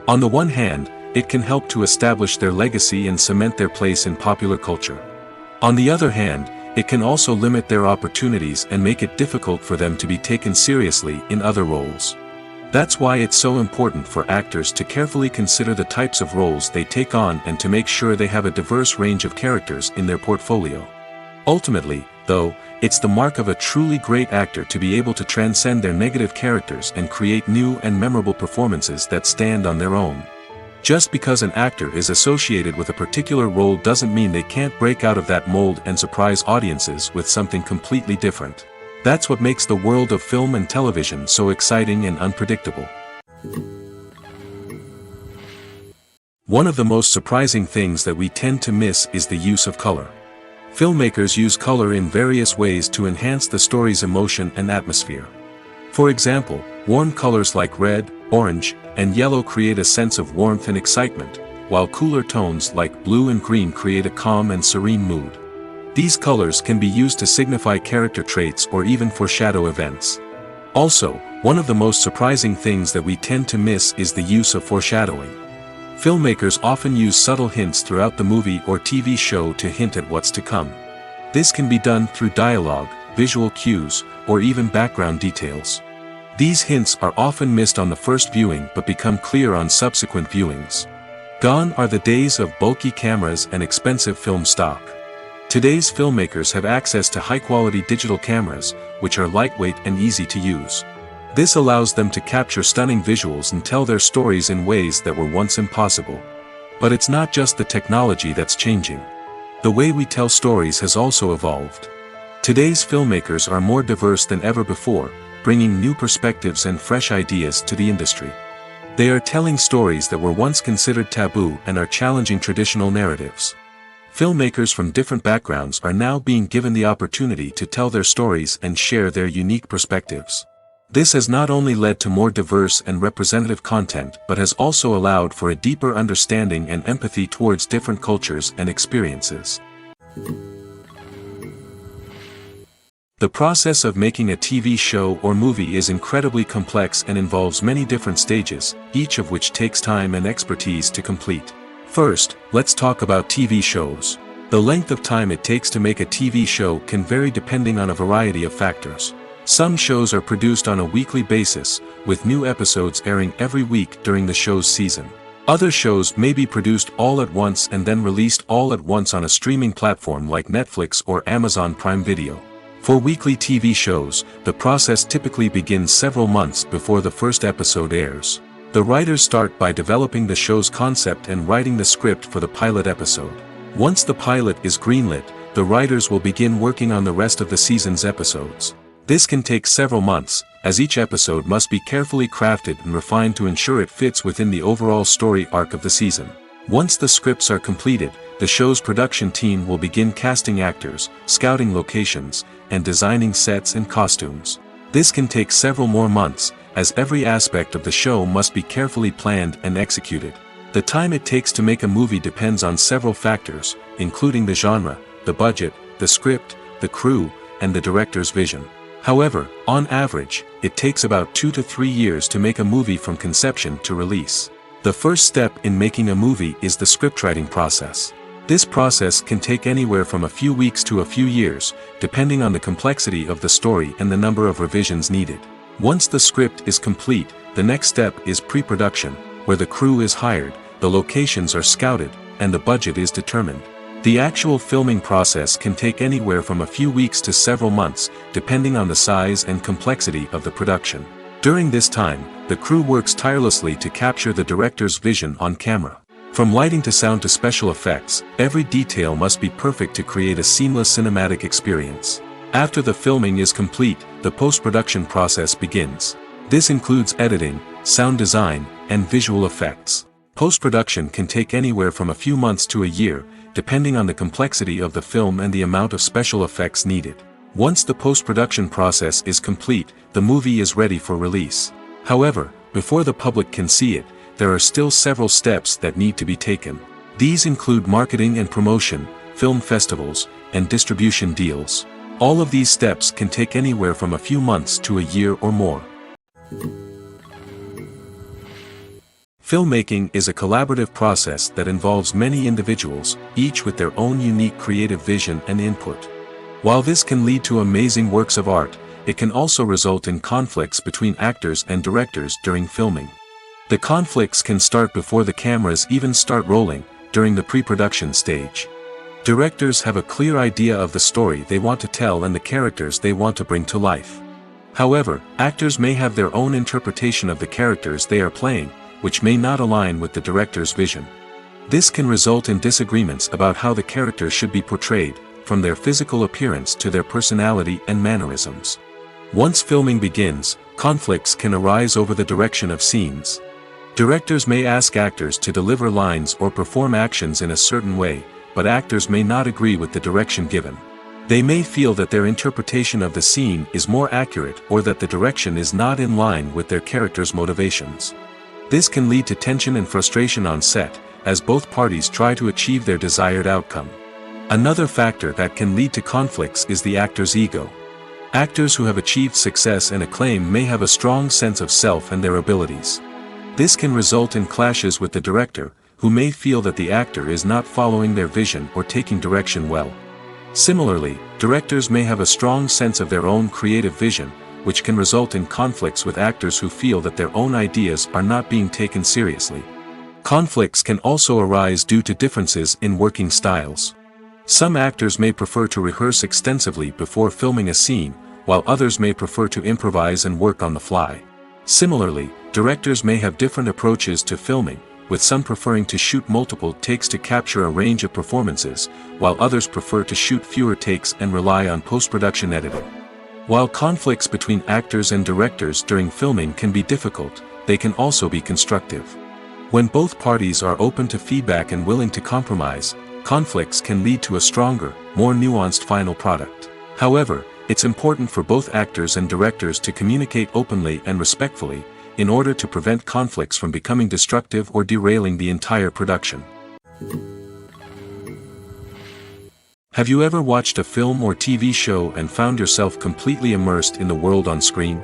On the one hand, it can help to establish their legacy and cement their place in popular culture. On the other hand, it can also limit their opportunities and make it difficult for them to be taken seriously in other roles. That's why it's so important for actors to carefully consider the types of roles they take on and to make sure they have a diverse range of characters in their portfolio. Ultimately, though, it's the mark of a truly great actor to be able to transcend their negative characters and create new and memorable performances that stand on their own. Just because an actor is associated with a particular role doesn't mean they can't break out of that mold and surprise audiences with something completely different. That's what makes the world of film and television so exciting and unpredictable. One of the most surprising things that we tend to miss is the use of color. Filmmakers use color in various ways to enhance the story's emotion and atmosphere. For example, warm colors like red, orange, and yellow create a sense of warmth and excitement, while cooler tones like blue and green create a calm and serene mood. These colors can be used to signify character traits or even foreshadow events. Also, one of the most surprising things that we tend to miss is the use of foreshadowing. Filmmakers often use subtle hints throughout the movie or TV show to hint at what's to come. This can be done through dialogue, visual cues, or even background details. These hints are often missed on the first viewing but become clear on subsequent viewings. Gone are the days of bulky cameras and expensive film stock. Today's filmmakers have access to high-quality digital cameras, which are lightweight and easy to use. This allows them to capture stunning visuals and tell their stories in ways that were once impossible. But it's not just the technology that's changing. The way we tell stories has also evolved. Today's filmmakers are more diverse than ever before, bringing new perspectives and fresh ideas to the industry. They are telling stories that were once considered taboo and are challenging traditional narratives. Filmmakers from different backgrounds are now being given the opportunity to tell their stories and share their unique perspectives. This has not only led to more diverse and representative content but has also allowed for a deeper understanding and empathy towards different cultures and experiences. The process of making a TV show or movie is incredibly complex and involves many different stages, each of which takes time and expertise to complete. First, let's talk about TV shows. The length of time it takes to make a TV show can vary depending on a variety of factors. Some shows are produced on a weekly basis, with new episodes airing every week during the show's season. Other shows may be produced all at once and then released all at once on a streaming platform like Netflix or Amazon Prime Video. For weekly TV shows, the process typically begins several months before the first episode airs. The writers start by developing the show's concept and writing the script for the pilot episode. Once the pilot is greenlit, the writers will begin working on the rest of the season's episodes. This can take several months, as each episode must be carefully crafted and refined to ensure it fits within the overall story arc of the season. Once the scripts are completed, the show's production team will begin casting actors, scouting locations, and designing sets and costumes. This can take several more months, as every aspect of the show must be carefully planned and executed. The time it takes to make a movie depends on several factors, including the genre, the budget, the script, the crew, and the director's vision. However, on average, it takes about 2 to 3 years to make a movie from conception to release. The first step in making a movie is the scriptwriting process. This process can take anywhere from a few weeks to a few years, depending on the complexity of the story and the number of revisions needed. Once the script is complete, the next step is pre-production, where the crew is hired, the locations are scouted, and the budget is determined. The actual filming process can take anywhere from a few weeks to several months, depending on the size and complexity of the production. During this time, the crew works tirelessly to capture the director's vision on camera. From lighting to sound to special effects, every detail must be perfect to create a seamless cinematic experience. After the filming is complete, the post-production process begins. This includes editing, sound design, and visual effects. Post-production can take anywhere from a few months to a year, depending on the complexity of the film and the amount of special effects needed. Once the post-production process is complete, the movie is ready for release. However, before the public can see it, there are still several steps that need to be taken. These include marketing and promotion, film festivals, and distribution deals. All of these steps can take anywhere from a few months to a year or more. Filmmaking is a collaborative process that involves many individuals, each with their own unique creative vision and input. While this can lead to amazing works of art, it can also result in conflicts between actors and directors during filming. The conflicts can start before the cameras even start rolling, during the pre-production stage. Directors have a clear idea of the story they want to tell and the characters they want to bring to life. However, actors may have their own interpretation of the characters they are playing, which may not align with the director's vision. This can result in disagreements about how the characters should be portrayed, from their physical appearance to their personality and mannerisms. Once filming begins, conflicts can arise over the direction of scenes. Directors may ask actors to deliver lines or perform actions in a certain way, but actors may not agree with the direction given. They may feel that their interpretation of the scene is more accurate or that the direction is not in line with their character's motivations. This can lead to tension and frustration on set, as both parties try to achieve their desired outcome. Another factor that can lead to conflicts is the actor's ego. Actors who have achieved success and acclaim may have a strong sense of self and their abilities. This can result in clashes with the director, who may feel that the actor is not following their vision or taking direction well. Similarly, directors may have a strong sense of their own creative vision, which can result in conflicts with actors who feel that their own ideas are not being taken seriously. Conflicts can also arise due to differences in working styles. Some actors may prefer to rehearse extensively before filming a scene, while others may prefer to improvise and work on the fly. Similarly, directors may have different approaches to filming, with some preferring to shoot multiple takes to capture a range of performances, while others prefer to shoot fewer takes and rely on post-production editing. While conflicts between actors and directors during filming can be difficult, they can also be constructive. When both parties are open to feedback and willing to compromise, conflicts can lead to a stronger, more nuanced final product. However, it's important for both actors and directors to communicate openly and respectfully, in order to prevent conflicts from becoming destructive or derailing the entire production. Have you ever watched a film or TV show and found yourself completely immersed in the world on screen?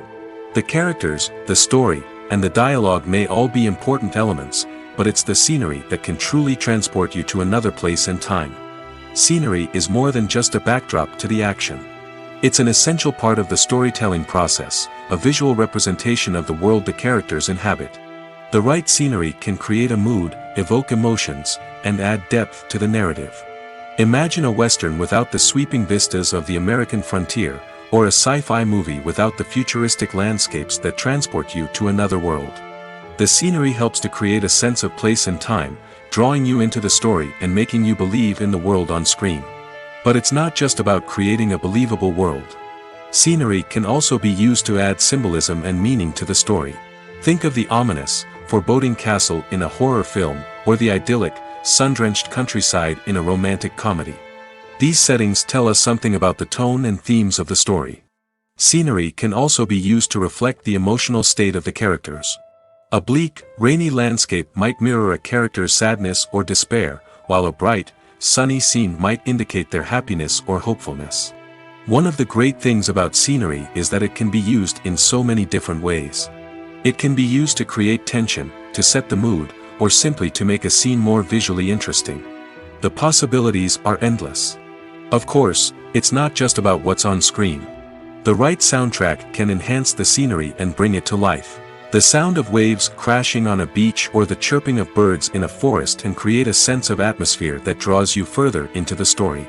The characters, the story, and the dialogue may all be important elements, but it's the scenery that can truly transport you to another place and time. Scenery is more than just a backdrop to the action. It's an essential part of the storytelling process, a visual representation of the world the characters inhabit. The right scenery can create a mood, evoke emotions, and add depth to the narrative. Imagine a Western without the sweeping vistas of the American frontier, or a sci-fi movie without the futuristic landscapes that transport you to another world. The scenery helps to create a sense of place and time, drawing you into the story and making you believe in the world on screen. But it's not just about creating a believable world. Scenery can also be used to add symbolism and meaning to the story. Think of the ominous, foreboding castle in a horror film, or the idyllic, sun-drenched countryside in a romantic comedy. These settings tell us something about the tone and themes of the story. Scenery can also be used to reflect the emotional state of the characters. A bleak, rainy landscape might mirror a character's sadness or despair, while a bright, sunny scene might indicate their happiness or hopefulness. One of the great things about scenery is that it can be used in so many different ways. It can be used to create tension, to set the mood, or simply to make a scene more visually interesting. The possibilities are endless. Of course, it's not just about what's on screen. The right soundtrack can enhance the scenery and bring it to life. The sound of waves crashing on a beach or the chirping of birds in a forest can create a sense of atmosphere that draws you further into the story.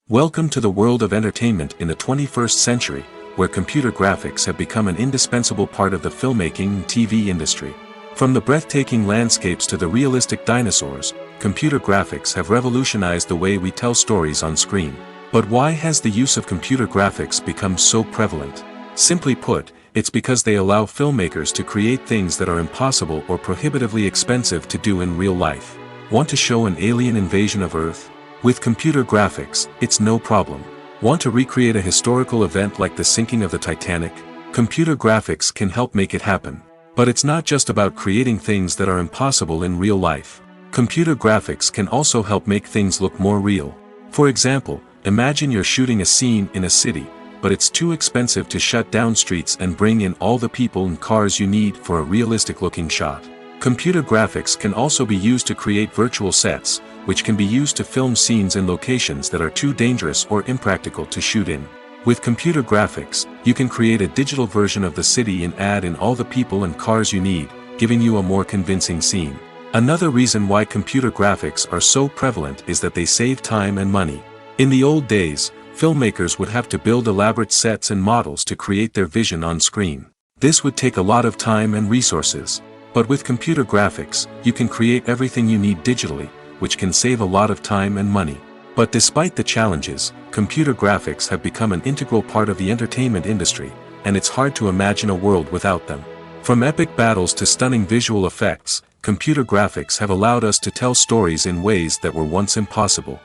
Welcome to the world of entertainment in the 21st century, where computer graphics have become an indispensable part of the filmmaking and TV industry. From the breathtaking landscapes to the realistic dinosaurs, computer graphics have revolutionized the way we tell stories on screen. But why has the use of computer graphics become so prevalent? Simply put, it's because they allow filmmakers to create things that are impossible or prohibitively expensive to do in real life. Want to show an alien invasion of Earth? With computer graphics, it's no problem. Want to recreate a historical event like the sinking of the Titanic? Computer graphics can help make it happen. But it's not just about creating things that are impossible in real life. Computer graphics can also help make things look more real. For example, imagine you're shooting a scene in a city, but it's too expensive to shut down streets and bring in all the people and cars you need for a realistic-looking shot. Computer graphics can also be used to create virtual sets, which can be used to film scenes in locations that are too dangerous or impractical to shoot in. With computer graphics, you can create a digital version of the city and add in all the people and cars you need, giving you a more convincing scene. Another reason why computer graphics are so prevalent is that they save time and money. In the old days, filmmakers would have to build elaborate sets and models to create their vision on screen. This would take a lot of time and resources. But with computer graphics, you can create everything you need digitally, which can save a lot of time and money. But despite the challenges, computer graphics have become an integral part of the entertainment industry, and it's hard to imagine a world without them. From epic battles to stunning visual effects, computer graphics have allowed us to tell stories in ways that were once impossible.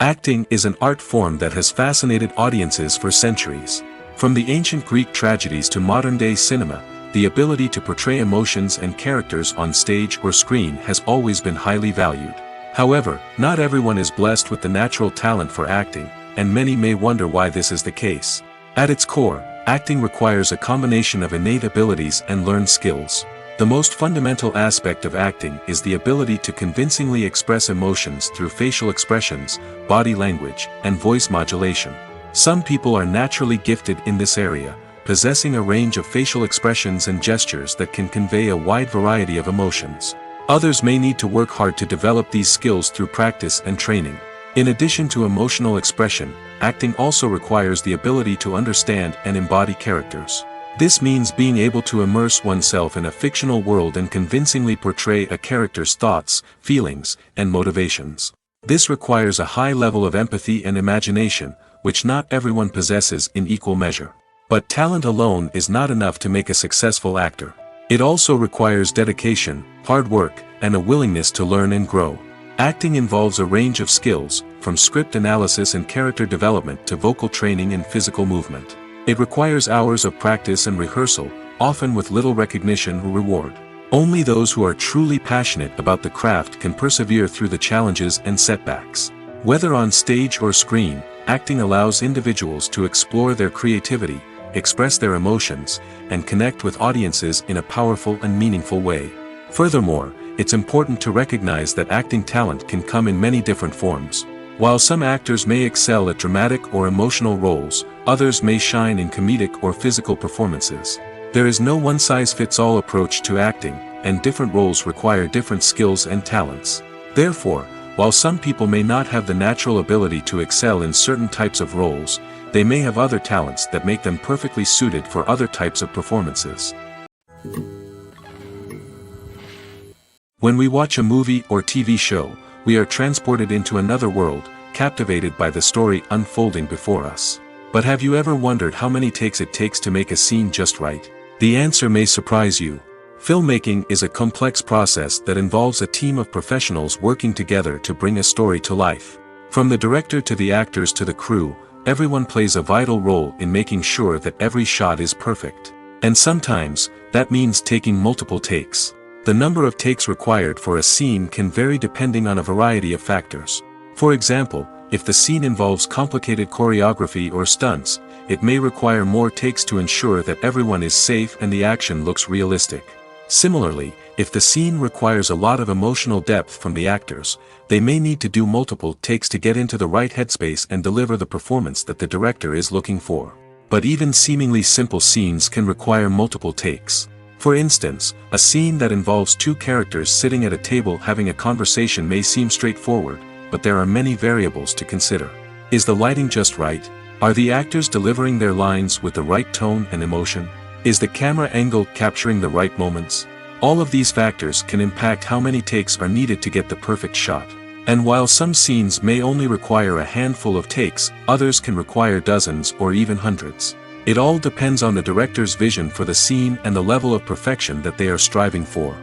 Acting is an art form that has fascinated audiences for centuries. From the ancient Greek tragedies to modern-day cinema, the ability to portray emotions and characters on stage or screen has always been highly valued. However, not everyone is blessed with the natural talent for acting, and many may wonder why this is the case. At its core, acting requires a combination of innate abilities and learned skills. The most fundamental aspect of acting is the ability to convincingly express emotions through facial expressions, body language, and voice modulation. Some people are naturally gifted in this area, possessing a range of facial expressions and gestures that can convey a wide variety of emotions. Others may need to work hard to develop these skills through practice and training. In addition to emotional expression, acting also requires the ability to understand and embody characters. This means being able to immerse oneself in a fictional world and convincingly portray a character's thoughts, feelings, and motivations. This requires a high level of empathy and imagination, which not everyone possesses in equal measure. But talent alone is not enough to make a successful actor. It also requires dedication, hard work, and a willingness to learn and grow. Acting involves a range of skills, from script analysis and character development to vocal training and physical movement. It requires hours of practice and rehearsal, often with little recognition or reward. Only those who are truly passionate about the craft can persevere through the challenges and setbacks. Whether on stage or screen, acting allows individuals to explore their creativity, express their emotions, and connect with audiences in a powerful and meaningful way. Furthermore, it's important to recognize that acting talent can come in many different forms. While some actors may excel at dramatic or emotional roles, others may shine in comedic or physical performances. There is no one-size-fits-all approach to acting, and different roles require different skills and talents. Therefore, while some people may not have the natural ability to excel in certain types of roles, they may have other talents that make them perfectly suited for other types of performances. When we watch a movie or TV show, we are transported into another world, captivated by the story unfolding before us. But have you ever wondered how many takes it takes to make a scene just right? The answer may surprise you. Filmmaking is a complex process that involves a team of professionals working together to bring a story to life. From the director to the actors to the crew, everyone plays a vital role in making sure that every shot is perfect. And sometimes, that means taking multiple takes. The number of takes required for a scene can vary depending on a variety of factors. For example, if the scene involves complicated choreography or stunts, it may require more takes to ensure that everyone is safe and the action looks realistic. Similarly, If the scene requires a lot of emotional depth from the actors, they may need to do multiple takes to get into the right headspace and deliver the performance that the director is looking for. But even seemingly simple scenes can require multiple takes. For instance, a scene that involves two characters sitting at a table having a conversation may seem straightforward, but there are many variables to consider. Is the lighting just right? Are the actors delivering their lines with the right tone and emotion? Is the camera angle capturing the right moments? All of these factors can impact how many takes are needed to get the perfect shot. And while some scenes may only require a handful of takes, others can require dozens or even hundreds. It all depends on the director's vision for the scene and the level of perfection that they are striving for.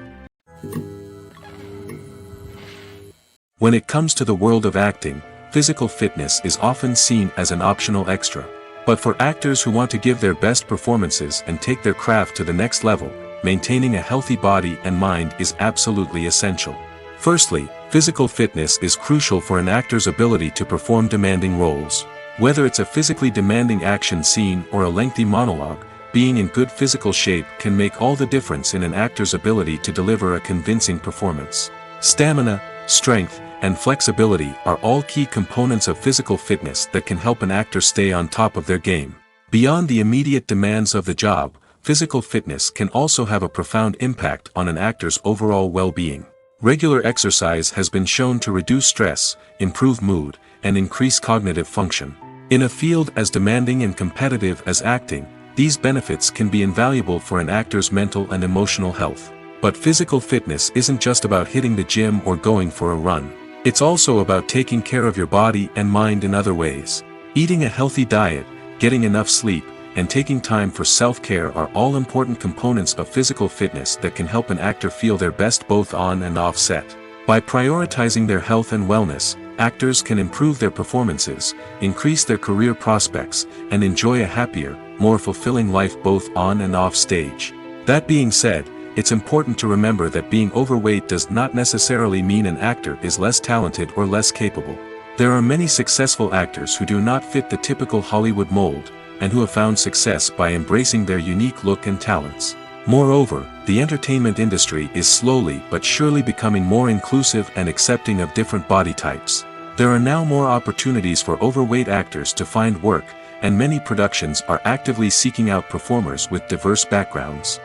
When it comes to the world of acting, physical fitness is often seen as an optional extra. But for actors who want to give their best performances and take their craft to the next level, maintaining a healthy body and mind is absolutely essential. Firstly, physical fitness is crucial for an actor's ability to perform demanding roles. Whether it's a physically demanding action scene or a lengthy monologue, being in good physical shape can make all the difference in an actor's ability to deliver a convincing performance. Stamina, strength, and flexibility are all key components of physical fitness that can help an actor stay on top of their game. Beyond the immediate demands of the job, physical fitness can also have a profound impact on an actor's overall well-being. Regular exercise has been shown to reduce stress, improve mood, and increase cognitive function. In a field as demanding and competitive as acting, these benefits can be invaluable for an actor's mental and emotional health. But physical fitness isn't just about hitting the gym or going for a run. It's also about taking care of your body and mind in other ways. Eating a healthy diet, getting enough sleep, and taking time for self-care are all important components of physical fitness that can help an actor feel their best both on and off set. By prioritizing their health and wellness, actors can improve their performances, increase their career prospects, and enjoy a happier, more fulfilling life both on and off stage. That being said, it's important to remember that being overweight does not necessarily mean an actor is less talented or less capable. There are many successful actors who do not fit the typical Hollywood mold, and who have found success by embracing their unique look and talents. Moreover, the entertainment industry is slowly but surely becoming more inclusive and accepting of different body types. There are now more opportunities for overweight actors to find work, and many productions are actively seeking out performers with diverse backgrounds.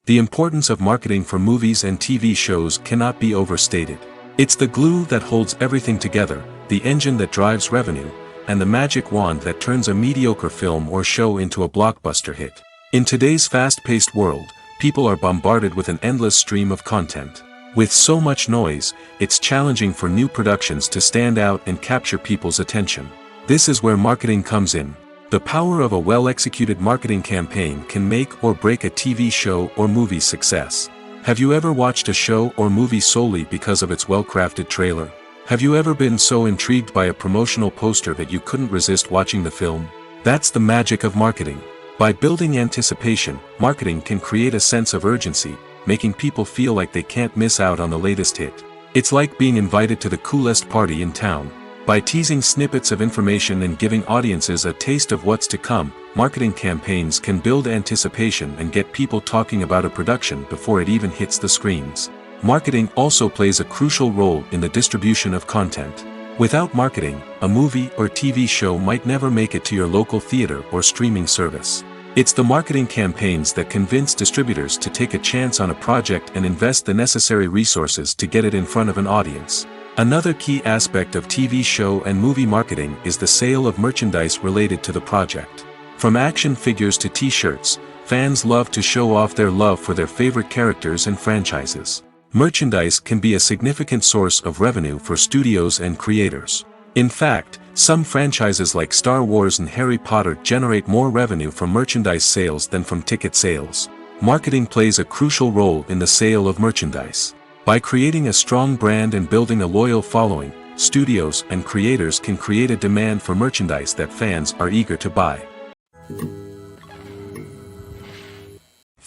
The importance of marketing for movies and TV shows cannot be overstated. It's the glue that holds everything together, the engine that drives revenue, and the magic wand that turns a mediocre film or show into a blockbuster hit. In today's fast-paced world, people are bombarded with an endless stream of content. With so much noise, it's challenging for new productions to stand out and capture people's attention. This is where marketing comes in. The power of a well-executed marketing campaign can make or break a TV show or movie's success. Have you ever watched a show or movie solely because of its well-crafted trailer? Have you ever been so intrigued by a promotional poster that you couldn't resist watching the film? That's the magic of marketing. By building anticipation, marketing can create a sense of urgency, making people feel like they can't miss out on the latest hit. It's like being invited to the coolest party in town. By teasing snippets of information and giving audiences a taste of what's to come, marketing campaigns can build anticipation and get people talking about a production before it even hits the screens. Marketing also plays a crucial role in the distribution of content. Without marketing, a movie or TV show might never make it to your local theater or streaming service. It's the marketing campaigns that convince distributors to take a chance on a project and invest the necessary resources to get it in front of an audience. Another key aspect of TV show and movie marketing is the sale of merchandise related to the project. From action figures to t-shirts, fans love to show off their love for their favorite characters and franchises. Merchandise can be a significant source of revenue for studios and creators. In fact, some franchises like Star Wars and Harry Potter generate more revenue from merchandise sales than from ticket sales. Marketing plays a crucial role in the sale of merchandise. By creating a strong brand and building a loyal following, studios and creators can create a demand for merchandise that fans are eager to buy.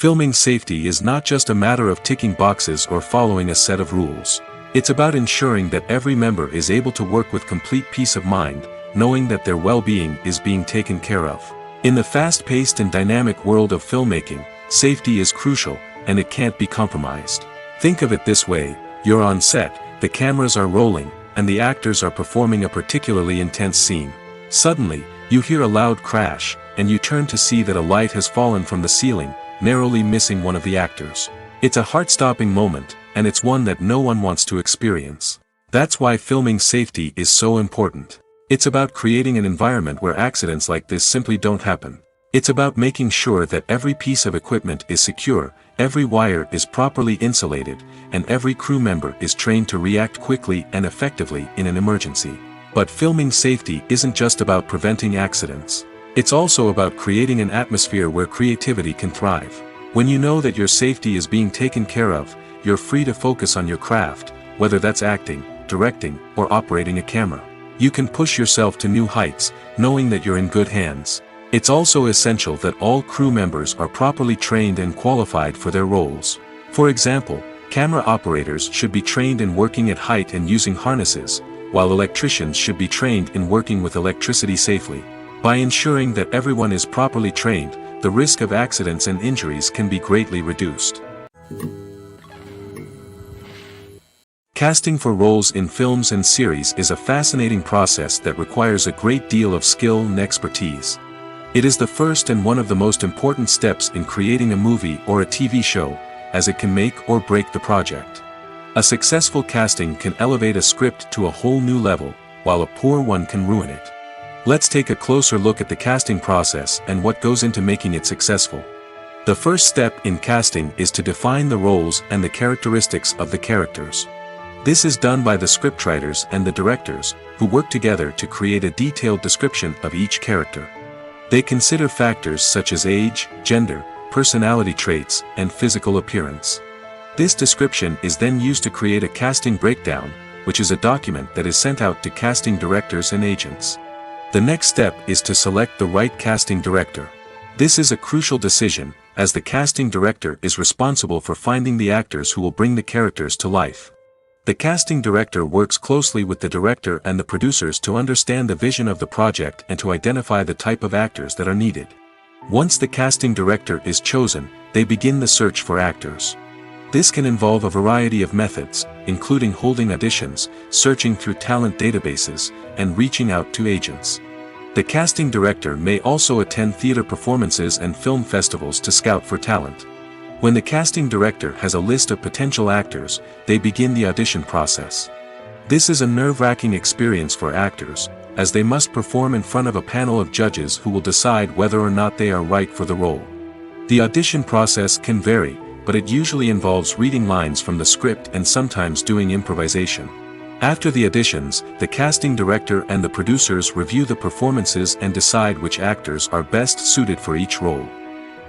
Filming safety is not just a matter of ticking boxes or following a set of rules. It's about ensuring that every member is able to work with complete peace of mind, knowing that their well-being is being taken care of. In the fast-paced and dynamic world of filmmaking, safety is crucial, and it can't be compromised. Think of it this way: you're on set, the cameras are rolling, and the actors are performing a particularly intense scene. Suddenly, you hear a loud crash, and you turn to see that a light has fallen from the ceiling, narrowly missing one of the actors. It's a heart-stopping moment, and it's one that no one wants to experience. That's why filming safety is so important. It's about creating an environment where accidents like this simply don't happen. It's about making sure that every piece of equipment is secure, every wire is properly insulated, and every crew member is trained to react quickly and effectively in an emergency. But filming safety isn't just about preventing accidents. It's also about creating an atmosphere where creativity can thrive. When you know that your safety is being taken care of, you're free to focus on your craft, whether that's acting, directing, or operating a camera. You can push yourself to new heights, knowing that you're in good hands. It's also essential that all crew members are properly trained and qualified for their roles. For example, camera operators should be trained in working at height and using harnesses, while electricians should be trained in working with electricity safely. By ensuring that everyone is properly trained, the risk of accidents and injuries can be greatly reduced. Casting for roles in films and series is a fascinating process that requires a great deal of skill and expertise. It is the first and one of the most important steps in creating a movie or a TV show, as it can make or break the project. A successful casting can elevate a script to a whole new level, while a poor one can ruin it. Let's take a closer look at the casting process and what goes into making it successful. The first step in casting is to define the roles and the characteristics of the characters. This is done by the scriptwriters and the directors, who work together to create a detailed description of each character. They consider factors such as age, gender, personality traits, and physical appearance. This description is then used to create a casting breakdown, which is a document that is sent out to casting directors and agents. The next step is to select the right casting director. This is a crucial decision, as the casting director is responsible for finding the actors who will bring the characters to life. The casting director works closely with the director and the producers to understand the vision of the project and to identify the type of actors that are needed. Once the casting director is chosen, they begin the search for actors. This can involve a variety of methods, including holding auditions, searching through talent databases, and reaching out to agents. The casting director may also attend theater performances and film festivals to scout for talent. When the casting director has a list of potential actors, they begin the audition process. This is a nerve-wracking experience for actors, as they must perform in front of a panel of judges who will decide whether or not they are right for the role. The audition process can vary, but it usually involves reading lines from the script and sometimes doing improvisation. After the auditions, the casting director and the producers review the performances and decide which actors are best suited for each role.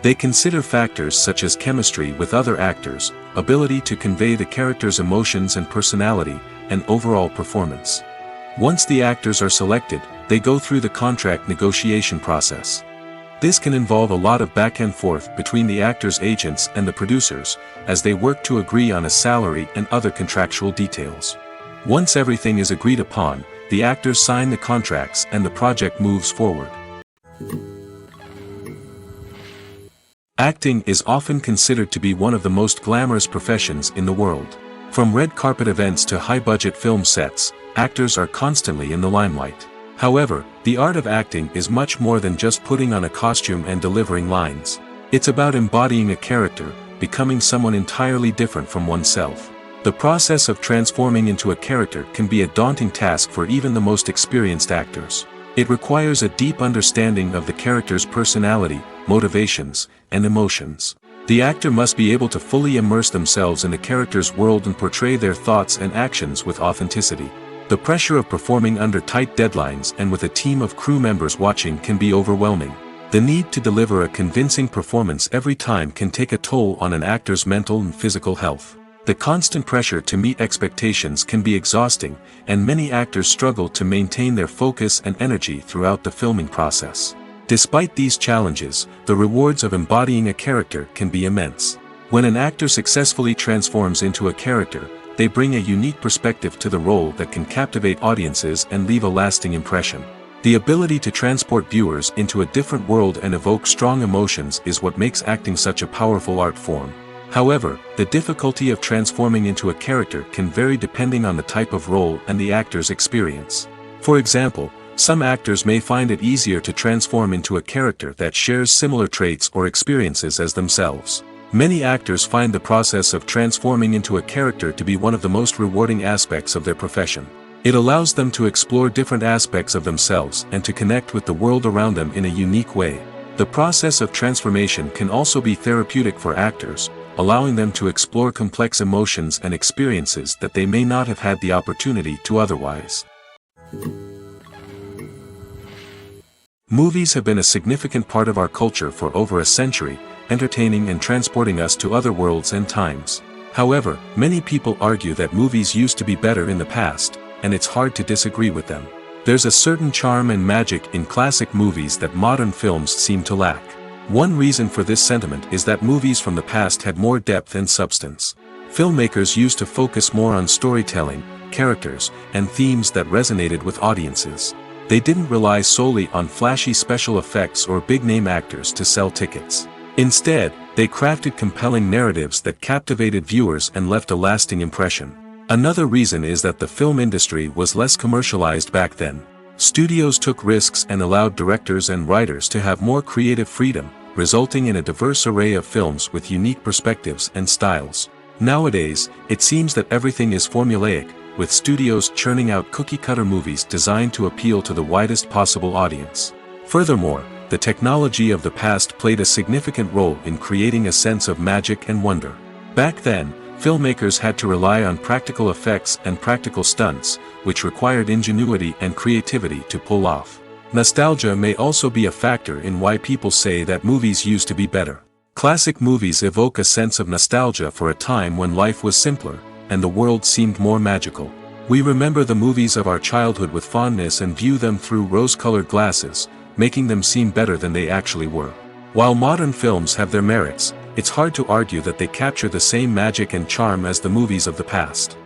They consider factors such as chemistry with other actors, ability to convey the character's emotions and personality, and overall performance. Once the actors are selected, they go through the contract negotiation process. This can involve a lot of back and forth between the actors' agents and the producers, as they work to agree on a salary and other contractual details. Once everything is agreed upon, the actors sign the contracts and the project moves forward. Acting is often considered to be one of the most glamorous professions in the world. From red carpet events to high-budget film sets, actors are constantly in the limelight. However, the art of acting is much more than just putting on a costume and delivering lines. It's about embodying a character, becoming someone entirely different from oneself. The process of transforming into a character can be a daunting task for even the most experienced actors. It requires a deep understanding of the character's personality, motivations, and emotions. The actor must be able to fully immerse themselves in the character's world and portray their thoughts and actions with authenticity. The pressure of performing under tight deadlines and with a team of crew members watching can be overwhelming. The need to deliver a convincing performance every time can take a toll on an actor's mental and physical health. The constant pressure to meet expectations can be exhausting, and many actors struggle to maintain their focus and energy throughout the filming process. Despite these challenges, the rewards of embodying a character can be immense. When an actor successfully transforms into a character, they bring a unique perspective to the role that can captivate audiences and leave a lasting impression. The ability to transport viewers into a different world and evoke strong emotions is what makes acting such a powerful art form. However, the difficulty of transforming into a character can vary depending on the type of role and the actor's experience. For example, some actors may find it easier to transform into a character that shares similar traits or experiences as themselves. Many actors find the process of transforming into a character to be one of the most rewarding aspects of their profession. It allows them to explore different aspects of themselves and to connect with the world around them in a unique way. The process of transformation can also be therapeutic for actors, allowing them to explore complex emotions and experiences that they may not have had the opportunity to otherwise. Movies have been a significant part of our culture for over a century, entertaining and transporting us to other worlds and times. However, many people argue that movies used to be better in the past, and it's hard to disagree with them. There's a certain charm and magic in classic movies that modern films seem to lack. One reason for this sentiment is that movies from the past had more depth and substance. Filmmakers used to focus more on storytelling, characters, and themes that resonated with audiences. They didn't rely solely on flashy special effects or big-name actors to sell tickets. Instead, they crafted compelling narratives that captivated viewers and left a lasting impression. Another reason is that the film industry was less commercialized back then. Studios took risks and allowed directors and writers to have more creative freedom, resulting in a diverse array of films with unique perspectives and styles. Nowadays, it seems that everything is formulaic, with studios churning out cookie-cutter movies designed to appeal to the widest possible audience. Furthermore, the technology of the past played a significant role in creating a sense of magic and wonder. Back then, filmmakers had to rely on practical effects and practical stunts, which required ingenuity and creativity to pull off. Nostalgia may also be a factor in why people say that movies used to be better. Classic movies evoke a sense of nostalgia for a time when life was simpler, and the world seemed more magical. We remember the movies of our childhood with fondness and view them through rose-colored glasses, making them seem better than they actually were. While modern films have their merits, it's hard to argue that they capture the same magic and charm as the movies of the past.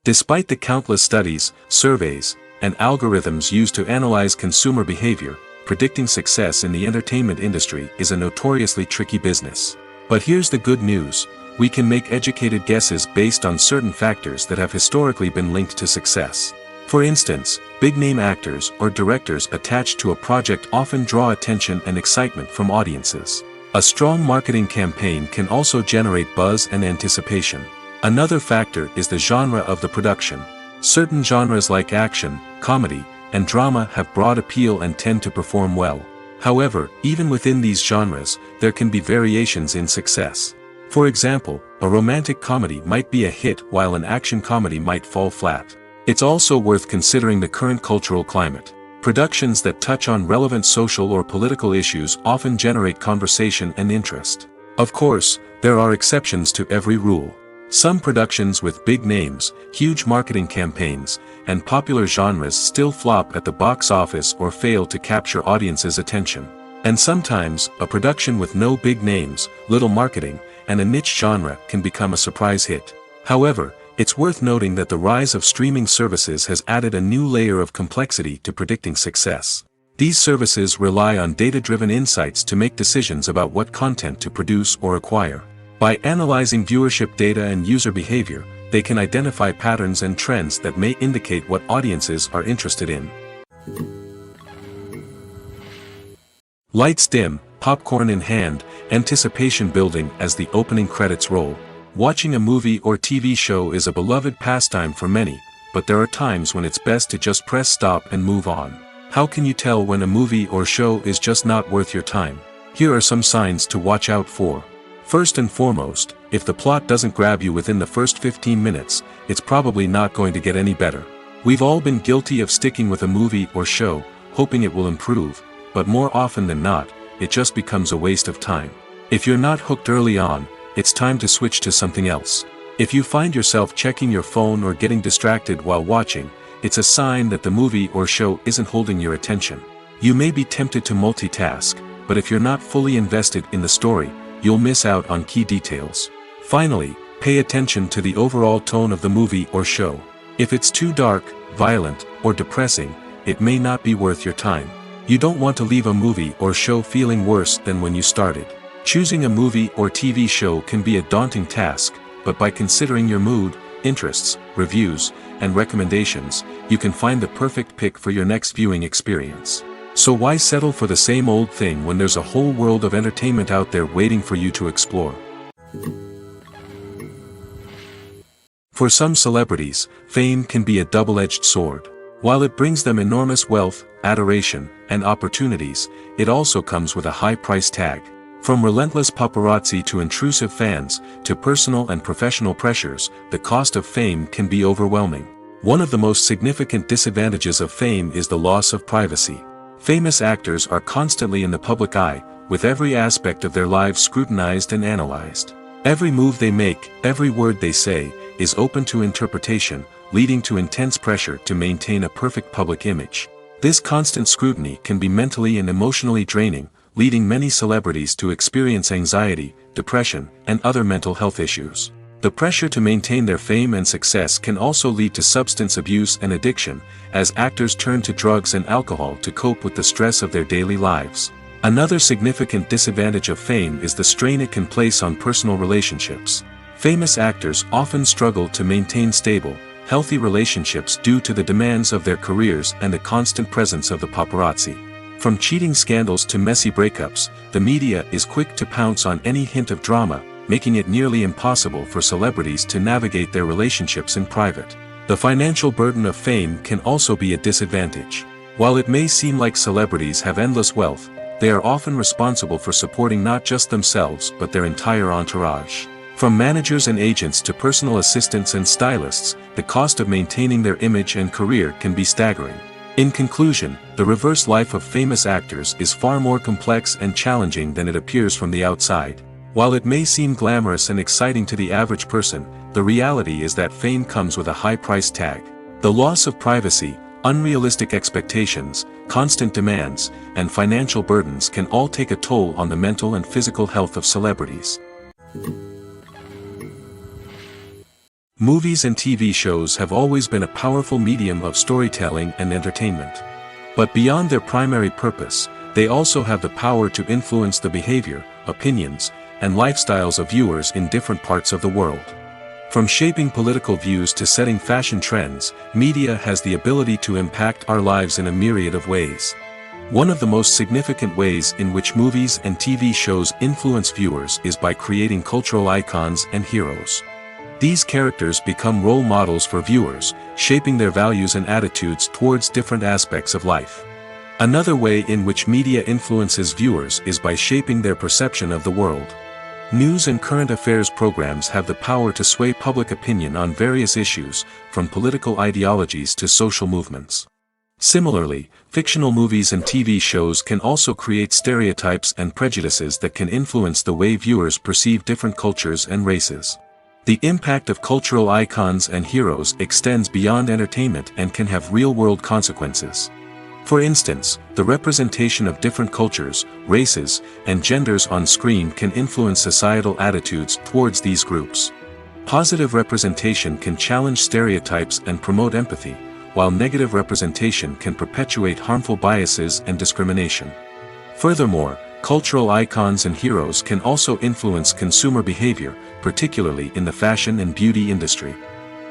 Despite the countless studies, surveys, and algorithms used to analyze consumer behavior, predicting success in the entertainment industry is a notoriously tricky business. But here's the good news: we can make educated guesses based on certain factors that have historically been linked to success. For instance, big-name actors or directors attached to a project often draw attention and excitement from audiences. A strong marketing campaign can also generate buzz and anticipation. Another factor is the genre of the production. Certain genres like action, comedy, and drama have broad appeal and tend to perform well. However, even within these genres, there can be variations in success. For example, a romantic comedy might be a hit while an action comedy might fall flat. It's also worth considering the current cultural climate. Productions that touch on relevant social or political issues often generate conversation and interest. Of course, there are exceptions to every rule. Some productions with big names, huge marketing campaigns, and popular genres still flop at the box office or fail to capture audiences' attention. And sometimes, a production with no big names, little marketing, and a niche genre can become a surprise hit. However, it's worth noting that the rise of streaming services has added a new layer of complexity to predicting success. These services rely on data-driven insights to make decisions about what content to produce or acquire. By analyzing viewership data and user behavior, they can identify patterns and trends that may indicate what audiences are interested in. Lights dim, popcorn in hand, anticipation building as the opening credits roll. Watching a movie or TV show is a beloved pastime for many, but there are times when it's best to just press stop and move on. How can you tell when a movie or show is just not worth your time? Here are some signs to watch out for. First and foremost, if the plot doesn't grab you within the first 15 minutes, it's probably not going to get any better. We've all been guilty of sticking with a movie or show, hoping it will improve, but more often than not, it just becomes a waste of time. If you're not hooked early on, it's time to switch to something else. If you find yourself checking your phone or getting distracted while watching, it's a sign that the movie or show isn't holding your attention. You may be tempted to multitask, but if you're not fully invested in the story, you'll miss out on key details. Finally, pay attention to the overall tone of the movie or show. If it's too dark, violent, or depressing, it may not be worth your time. You don't want to leave a movie or show feeling worse than when you started. Choosing a movie or TV show can be a daunting task, but by considering your mood, interests, reviews, and recommendations, you can find the perfect pick for your next viewing experience. So why settle for the same old thing when there's a whole world of entertainment out there waiting for you to explore? For some celebrities, fame can be a double-edged sword. While it brings them enormous wealth, adoration, and opportunities, it also comes with a high price tag. From relentless paparazzi to intrusive fans, to personal and professional pressures, the cost of fame can be overwhelming. One of the most significant disadvantages of fame is the loss of privacy. Famous actors are constantly in the public eye, with every aspect of their lives scrutinized and analyzed. Every move they make, every word they say, is open to interpretation, leading to intense pressure to maintain a perfect public image. This constant scrutiny can be mentally and emotionally draining, leading many celebrities to experience anxiety, depression, and other mental health issues. The pressure to maintain their fame and success can also lead to substance abuse and addiction, as actors turn to drugs and alcohol to cope with the stress of their daily lives. Another significant disadvantage of fame is the strain it can place on personal relationships. Famous actors often struggle to maintain stable, healthy relationships due to the demands of their careers and the constant presence of the paparazzi. From cheating scandals to messy breakups, the media is quick to pounce on any hint of drama, making it nearly impossible for celebrities to navigate their relationships in private. The financial burden of fame can also be a disadvantage. While it may seem like celebrities have endless wealth, they are often responsible for supporting not just themselves but their entire entourage. From managers and agents to personal assistants and stylists, the cost of maintaining their image and career can be staggering. In conclusion, the reverse life of famous actors is far more complex and challenging than it appears from the outside. While it may seem glamorous and exciting to the average person, the reality is that fame comes with a high price tag. The loss of privacy, unrealistic expectations, constant demands, and financial burdens can all take a toll on the mental and physical health of celebrities. Movies and TV shows have always been a powerful medium of storytelling and entertainment. But beyond their primary purpose, they also have the power to influence the behavior, opinions, and lifestyles of viewers in different parts of the world. From shaping political views to setting fashion trends, media has the ability to impact our lives in a myriad of ways. One of the most significant ways in which movies and TV shows influence viewers is by creating cultural icons and heroes. These characters become role models for viewers, shaping their values and attitudes towards different aspects of life. Another way in which media influences viewers is by shaping their perception of the world. News and current affairs programs have the power to sway public opinion on various issues, from political ideologies to social movements. Similarly, fictional movies and TV shows can also create stereotypes and prejudices that can influence the way viewers perceive different cultures and races. The impact of cultural icons and heroes extends beyond entertainment and can have real-world consequences. For instance, the representation of different cultures, races, and genders on screen can influence societal attitudes towards these groups. Positive representation can challenge stereotypes and promote empathy, while negative representation can perpetuate harmful biases and discrimination. Furthermore, cultural icons and heroes can also influence consumer behavior, particularly in the fashion and beauty industry.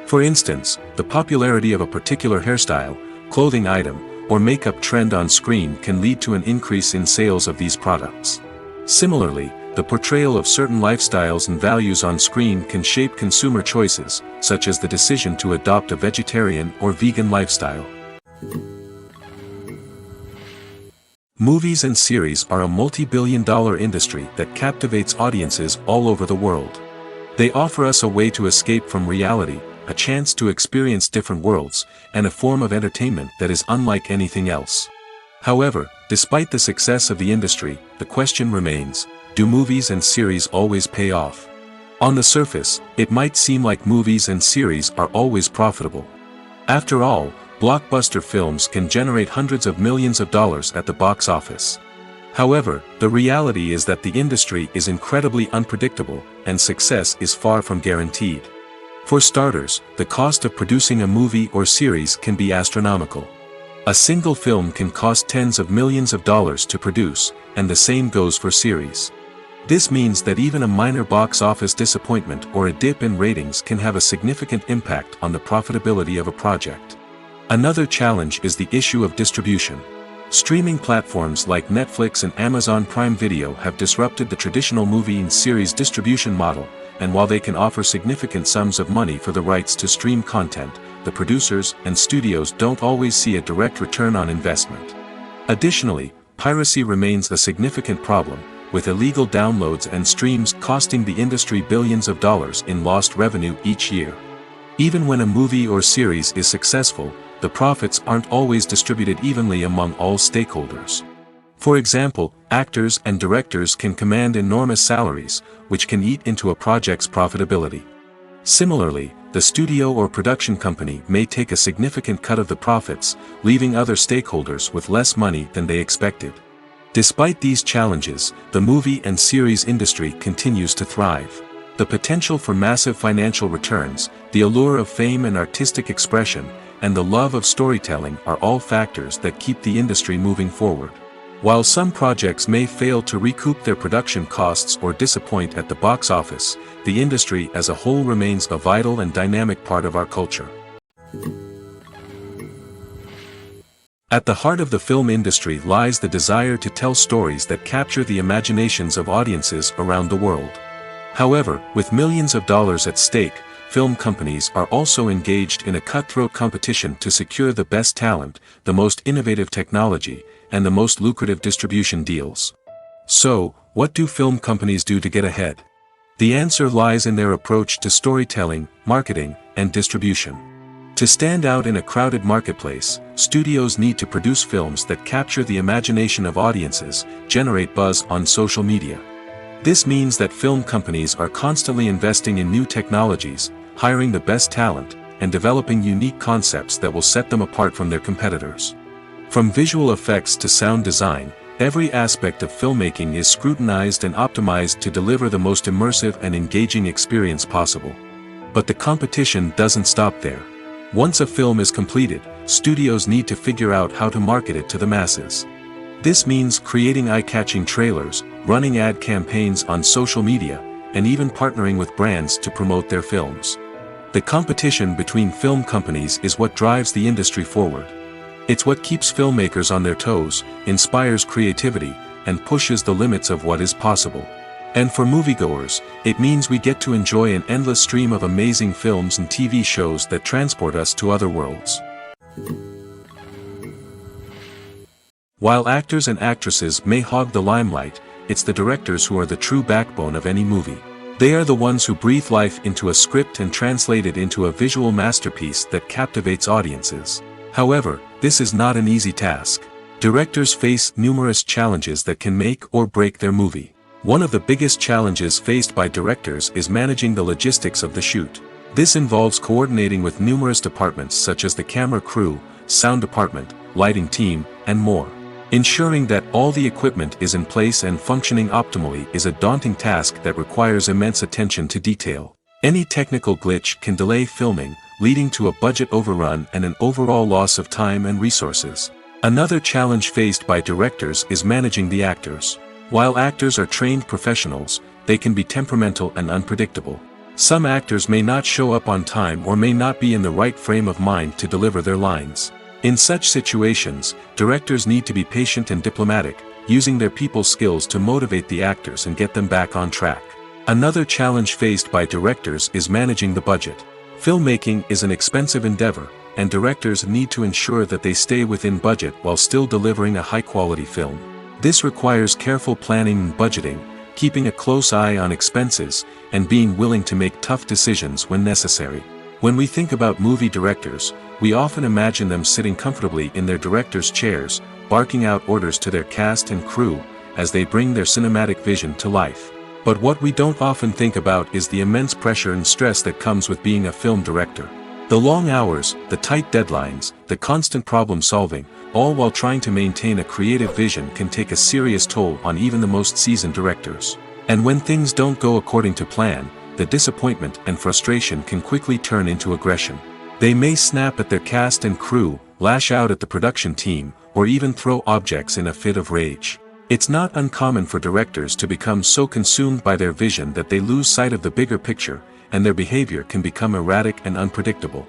For instance, the popularity of a particular hairstyle, clothing item, or makeup trend on screen can lead to an increase in sales of these products. Similarly, the portrayal of certain lifestyles and values on screen can shape consumer choices, such as the decision to adopt a vegetarian or vegan lifestyle. Movies and series are a multi-billion-dollar industry that captivates audiences all over the world. They offer us a way to escape from reality, a chance to experience different worlds, and a form of entertainment that is unlike anything else. However, despite the success of the industry, the question remains, do movies and series always pay off? On the surface, it might seem like movies and series are always profitable. After all, blockbuster films can generate hundreds of millions of dollars at the box office. However, the reality is that the industry is incredibly unpredictable, and success is far from guaranteed. For starters, the cost of producing a movie or series can be astronomical. A single film can cost tens of millions of dollars to produce, and the same goes for series. This means that even a minor box office disappointment or a dip in ratings can have a significant impact on the profitability of a project. Another challenge is the issue of distribution. Streaming platforms like Netflix and Amazon Prime Video have disrupted the traditional movie and series distribution model, and while they can offer significant sums of money for the rights to stream content, the producers and studios don't always see a direct return on investment. Additionally, piracy remains a significant problem, with illegal downloads and streams costing the industry billions of dollars in lost revenue each year. Even when a movie or series is successful, the profits aren't always distributed evenly among all stakeholders. For example, actors and directors can command enormous salaries, which can eat into a project's profitability. Similarly, the studio or production company may take a significant cut of the profits, leaving other stakeholders with less money than they expected. Despite these challenges, the movie and series industry continues to thrive. The potential for massive financial returns, the allure of fame and artistic expression, and the love of storytelling are all factors that keep the industry moving forward. While some projects may fail to recoup their production costs or disappoint at the box office, the industry as a whole remains a vital and dynamic part of our culture. At the heart of the film industry lies the desire to tell stories that capture the imaginations of audiences around the world. However, with millions of dollars at stake, film companies are also engaged in a cutthroat competition to secure the best talent, the most innovative technology, and the most lucrative distribution deals. So, what do film companies do to get ahead? The answer lies in their approach to storytelling, marketing, and distribution. To stand out in a crowded marketplace, studios need to produce films that capture the imagination of audiences, generate buzz on social media. This means that film companies are constantly investing in new technologies, hiring the best talent, and developing unique concepts that will set them apart from their competitors. From visual effects to sound design, every aspect of filmmaking is scrutinized and optimized to deliver the most immersive and engaging experience possible. But the competition doesn't stop there. Once a film is completed, studios need to figure out how to market it to the masses. This means creating eye-catching trailers, running ad campaigns on social media, and even partnering with brands to promote their films. The competition between film companies is what drives the industry forward. It's what keeps filmmakers on their toes, inspires creativity, and pushes the limits of what is possible. And for moviegoers, it means we get to enjoy an endless stream of amazing films and TV shows that transport us to other worlds. While actors and actresses may hog the limelight, it's the directors who are the true backbone of any movie. They are the ones who breathe life into a script and translate it into a visual masterpiece that captivates audiences. However, this is not an easy task. Directors face numerous challenges that can make or break their movie. One of the biggest challenges faced by directors is managing the logistics of the shoot. This involves coordinating with numerous departments such as the camera crew, sound department, lighting team, and more. Ensuring that all the equipment is in place and functioning optimally is a daunting task that requires immense attention to detail. Any technical glitch can delay filming, leading to a budget overrun and an overall loss of time and resources. Another challenge faced by directors is managing the actors. While actors are trained professionals, they can be temperamental and unpredictable. Some actors may not show up on time or may not be in the right frame of mind to deliver their lines. In such situations, directors need to be patient and diplomatic, using their people skills to motivate the actors and get them back on track. Another challenge faced by directors is managing the budget. Filmmaking is an expensive endeavor, and directors need to ensure that they stay within budget while still delivering a high-quality film. This requires careful planning and budgeting, keeping a close eye on expenses, and being willing to make tough decisions when necessary. When we think about movie directors, we often imagine them sitting comfortably in their director's chairs, barking out orders to their cast and crew, as they bring their cinematic vision to life. But what we don't often think about is the immense pressure and stress that comes with being a film director. The long hours, the tight deadlines, the constant problem solving, all while trying to maintain a creative vision can take a serious toll on even the most seasoned directors. And when things don't go according to plan, the disappointment and frustration can quickly turn into aggression. They may snap at their cast and crew, lash out at the production team, or even throw objects in a fit of rage. It's not uncommon for directors to become so consumed by their vision that they lose sight of the bigger picture, and their behavior can become erratic and unpredictable.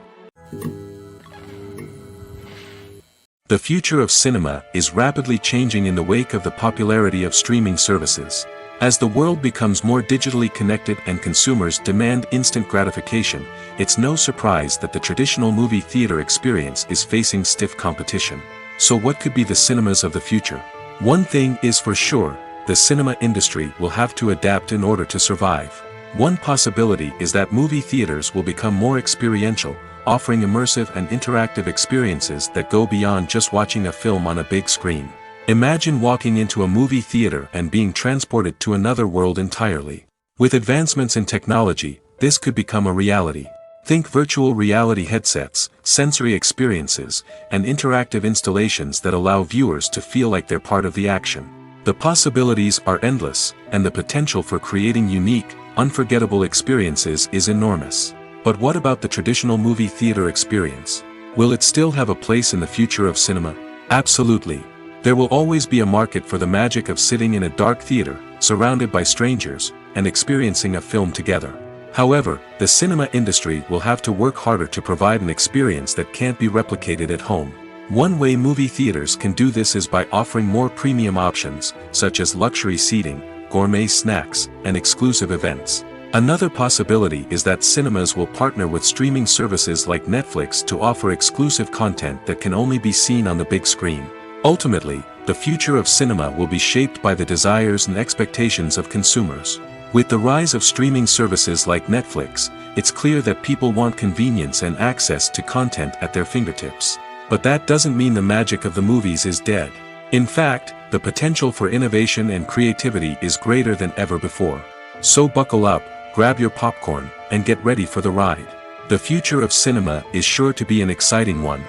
The future of cinema is rapidly changing in the wake of the popularity of streaming services. As the world becomes more digitally connected and consumers demand instant gratification, it's no surprise that the traditional movie theater experience is facing stiff competition. So what could be the cinemas of the future? One thing is for sure, the cinema industry will have to adapt in order to survive. One possibility is that movie theaters will become more experiential, offering immersive and interactive experiences that go beyond just watching a film on a big screen. Imagine walking into a movie theater and being transported to another world entirely. With advancements in technology, this could become a reality. Think virtual reality headsets, sensory experiences, and interactive installations that allow viewers to feel like they're part of the action. The possibilities are endless, and the potential for creating unique, unforgettable experiences is enormous. But what about the traditional movie theater experience? Will it still have a place in the future of cinema? Absolutely. There will always be a market for the magic of sitting in a dark theater, surrounded by strangers, and experiencing a film together. However, the cinema industry will have to work harder to provide an experience that can't be replicated at home. One way movie theaters can do this is by offering more premium options, such as luxury seating, gourmet snacks, and exclusive events. Another possibility is that cinemas will partner with streaming services like Netflix to offer exclusive content that can only be seen on the big screen. Ultimately, the future of cinema will be shaped by the desires and expectations of consumers. With the rise of streaming services like Netflix, it's clear that people want convenience and access to content at their fingertips. But that doesn't mean the magic of the movies is dead. In fact, the potential for innovation and creativity is greater than ever before. So buckle up, grab your popcorn, and get ready for the ride. The future of cinema is sure to be an exciting one.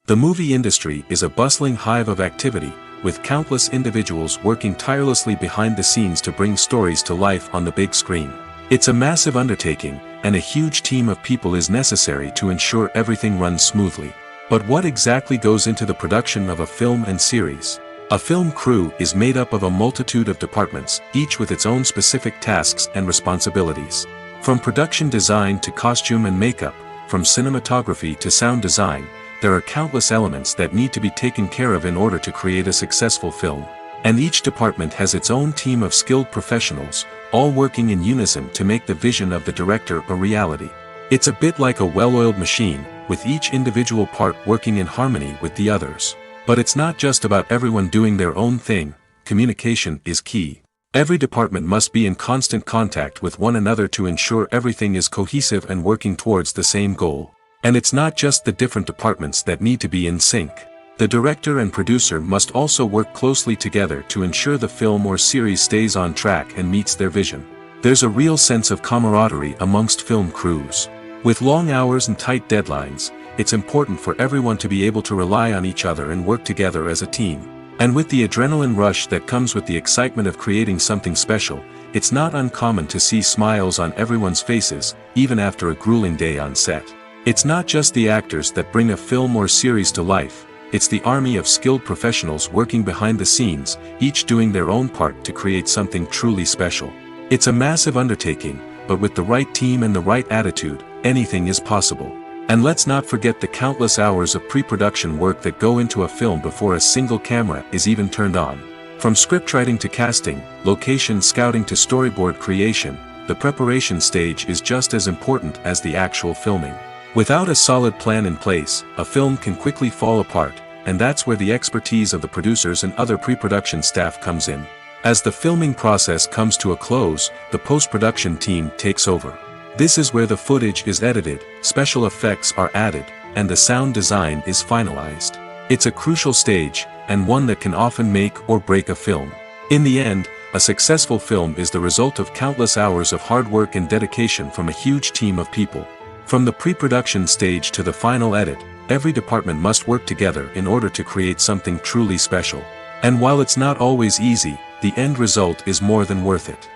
The movie industry is a bustling hive of activity, with countless individuals working tirelessly behind the scenes to bring stories to life on the big screen. It's a massive undertaking, and a huge team of people is necessary to ensure everything runs smoothly. But what exactly goes into the production of a film and series? A film crew is made up of a multitude of departments, each with its own specific tasks and responsibilities. From production design to costume and makeup, from cinematography to sound design, there are countless elements that need to be taken care of in order to create a successful film. And each department has its own team of skilled professionals, all working in unison to make the vision of the director a reality. It's a bit like a well-oiled machine, with each individual part working in harmony with the others. But it's not just about everyone doing their own thing, communication is key. Every department must be in constant contact with one another to ensure everything is cohesive and working towards the same goal. And it's not just the different departments that need to be in sync. The director and producer must also work closely together to ensure the film or series stays on track and meets their vision. There's a real sense of camaraderie amongst film crews. With long hours and tight deadlines, it's important for everyone to be able to rely on each other and work together as a team. And with the adrenaline rush that comes with the excitement of creating something special, it's not uncommon to see smiles on everyone's faces, even after a grueling day on set. It's not just the actors that bring a film or series to life, it's the army of skilled professionals working behind the scenes, each doing their own part to create something truly special. It's a massive undertaking, but with the right team and the right attitude, anything is possible. And let's not forget the countless hours of pre-production work that go into a film before a single camera is even turned on. From scriptwriting to casting, location scouting to storyboard creation, the preparation stage is just as important as the actual filming. Without a solid plan in place, a film can quickly fall apart, and that's where the expertise of the producers and other pre-production staff comes in. As the filming process comes to a close, the post-production team takes over. This is where the footage is edited, special effects are added, and the sound design is finalized. It's a crucial stage, and one that can often make or break a film. In the end, a successful film is the result of countless hours of hard work and dedication from a huge team of people. From the pre-production stage to the final edit, every department must work together in order to create something truly special. And while it's not always easy, the end result is more than worth it.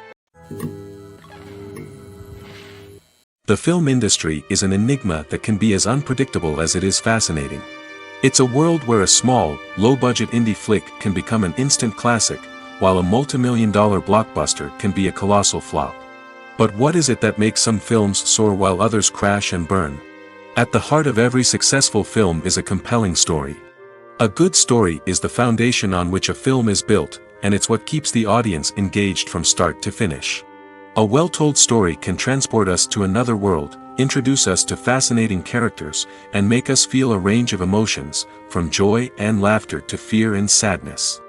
The film industry is an enigma that can be as unpredictable as it is fascinating. It's a world where a small, low-budget indie flick can become an instant classic, while a multi-million-dollar blockbuster can be a colossal flop. But what is it that makes some films soar while others crash and burn? At the heart of every successful film is a compelling story. A good story is the foundation on which a film is built, and it's what keeps the audience engaged from start to finish. A well-told story can transport us to another world, introduce us to fascinating characters, and make us feel a range of emotions, from joy and laughter to fear and sadness.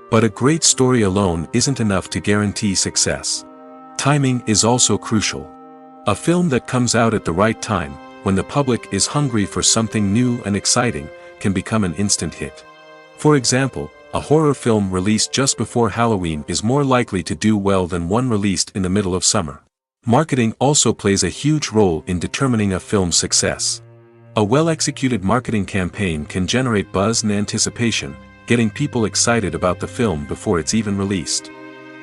But a great story alone isn't enough to guarantee success. Timing is also crucial. A film that comes out at the right time, when the public is hungry for something new and exciting, can become an instant hit. For example, a horror film released just before Halloween is more likely to do well than one released in the middle of summer. Marketing also plays a huge role in determining a film's success. A well-executed marketing campaign can generate buzz and anticipation, getting people excited about the film before it's even released.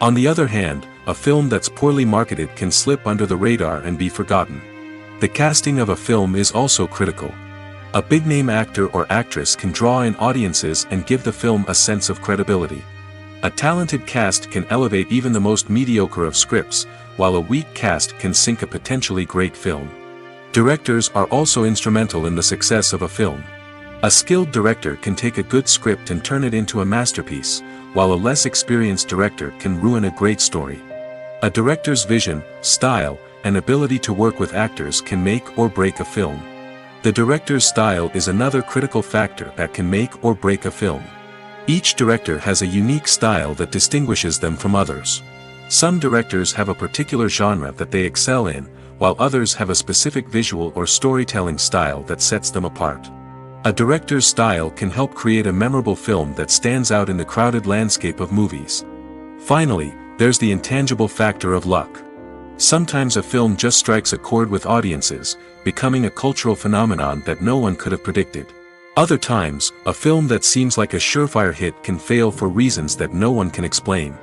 On the other hand, a film that's poorly marketed can slip under the radar and be forgotten. The casting of a film is also critical. A big-name actor or actress can draw in audiences and give the film a sense of credibility. A talented cast can elevate even the most mediocre of scripts, while a weak cast can sink a potentially great film. Directors are also instrumental in the success of a film. A skilled director can take a good script and turn it into a masterpiece, while a less experienced director can ruin a great story. A director's vision, style, and ability to work with actors can make or break a film. The director's style is another critical factor that can make or break a film. Each director has a unique style that distinguishes them from others. Some directors have a particular genre that they excel in, while others have a specific visual or storytelling style that sets them apart. A director's style can help create a memorable film that stands out in the crowded landscape of movies. Finally, there's the intangible factor of luck. Sometimes a film just strikes a chord with audiences, becoming a cultural phenomenon that no one could have predicted. Other times, a film that seems like a surefire hit can fail for reasons that no one can explain.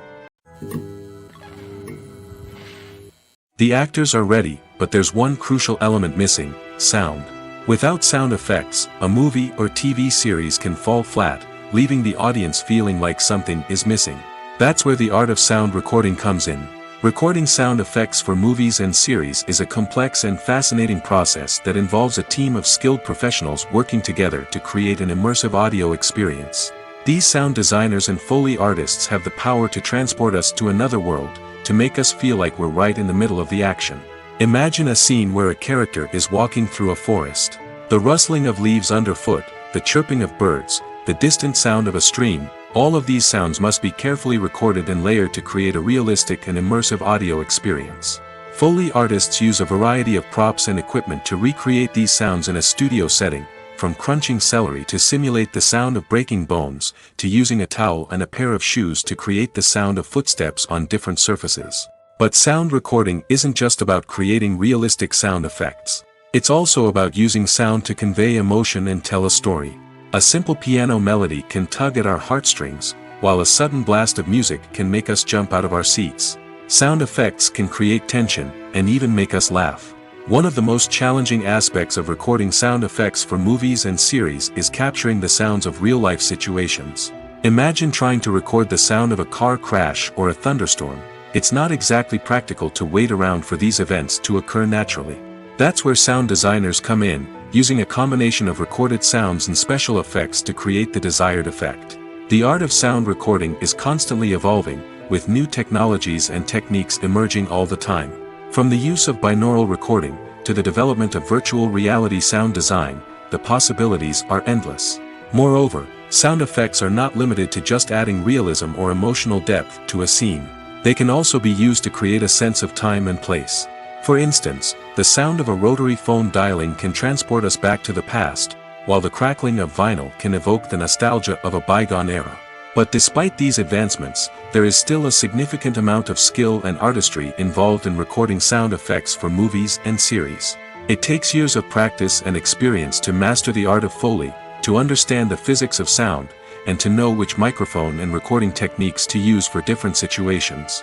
The actors are ready, but there's one crucial element missing: sound. Without sound effects, a movie or TV series can fall flat, leaving the audience feeling like something is missing. That's where the art of sound recording comes in. Recording sound effects for movies and series is a complex and fascinating process that involves a team of skilled professionals working together to create an immersive audio experience. These sound designers and Foley artists have the power to transport us to another world, to make us feel like we're right in the middle of the action. Imagine a scene where a character is walking through a forest. The rustling of leaves underfoot, the chirping of birds, the distant sound of a stream, all of these sounds must be carefully recorded and layered to create a realistic and immersive audio experience. Foley artists use a variety of props and equipment to recreate these sounds in a studio setting, from crunching celery to simulate the sound of breaking bones, to using a towel and a pair of shoes to create the sound of footsteps on different surfaces. But sound recording isn't just about creating realistic sound effects. It's also about using sound to convey emotion and tell a story. A simple piano melody can tug at our heartstrings, while a sudden blast of music can make us jump out of our seats. Sound effects can create tension, and even make us laugh. One of the most challenging aspects of recording sound effects for movies and series is capturing the sounds of real-life situations. Imagine trying to record the sound of a car crash or a thunderstorm. It's not exactly practical to wait around for these events to occur naturally. That's where sound designers come in, using a combination of recorded sounds and special effects to create the desired effect. The art of sound recording is constantly evolving, with new technologies and techniques emerging all the time. From the use of binaural recording, to the development of virtual reality sound design, the possibilities are endless. Moreover, sound effects are not limited to just adding realism or emotional depth to a scene. They can also be used to create a sense of time and place. For instance, the sound of a rotary phone dialing can transport us back to the past, while the crackling of vinyl can evoke the nostalgia of a bygone era. But despite these advancements, there is still a significant amount of skill and artistry involved in recording sound effects for movies and series. It takes years of practice and experience to master the art of Foley, to understand the physics of sound, and to know which microphone and recording techniques to use for different situations.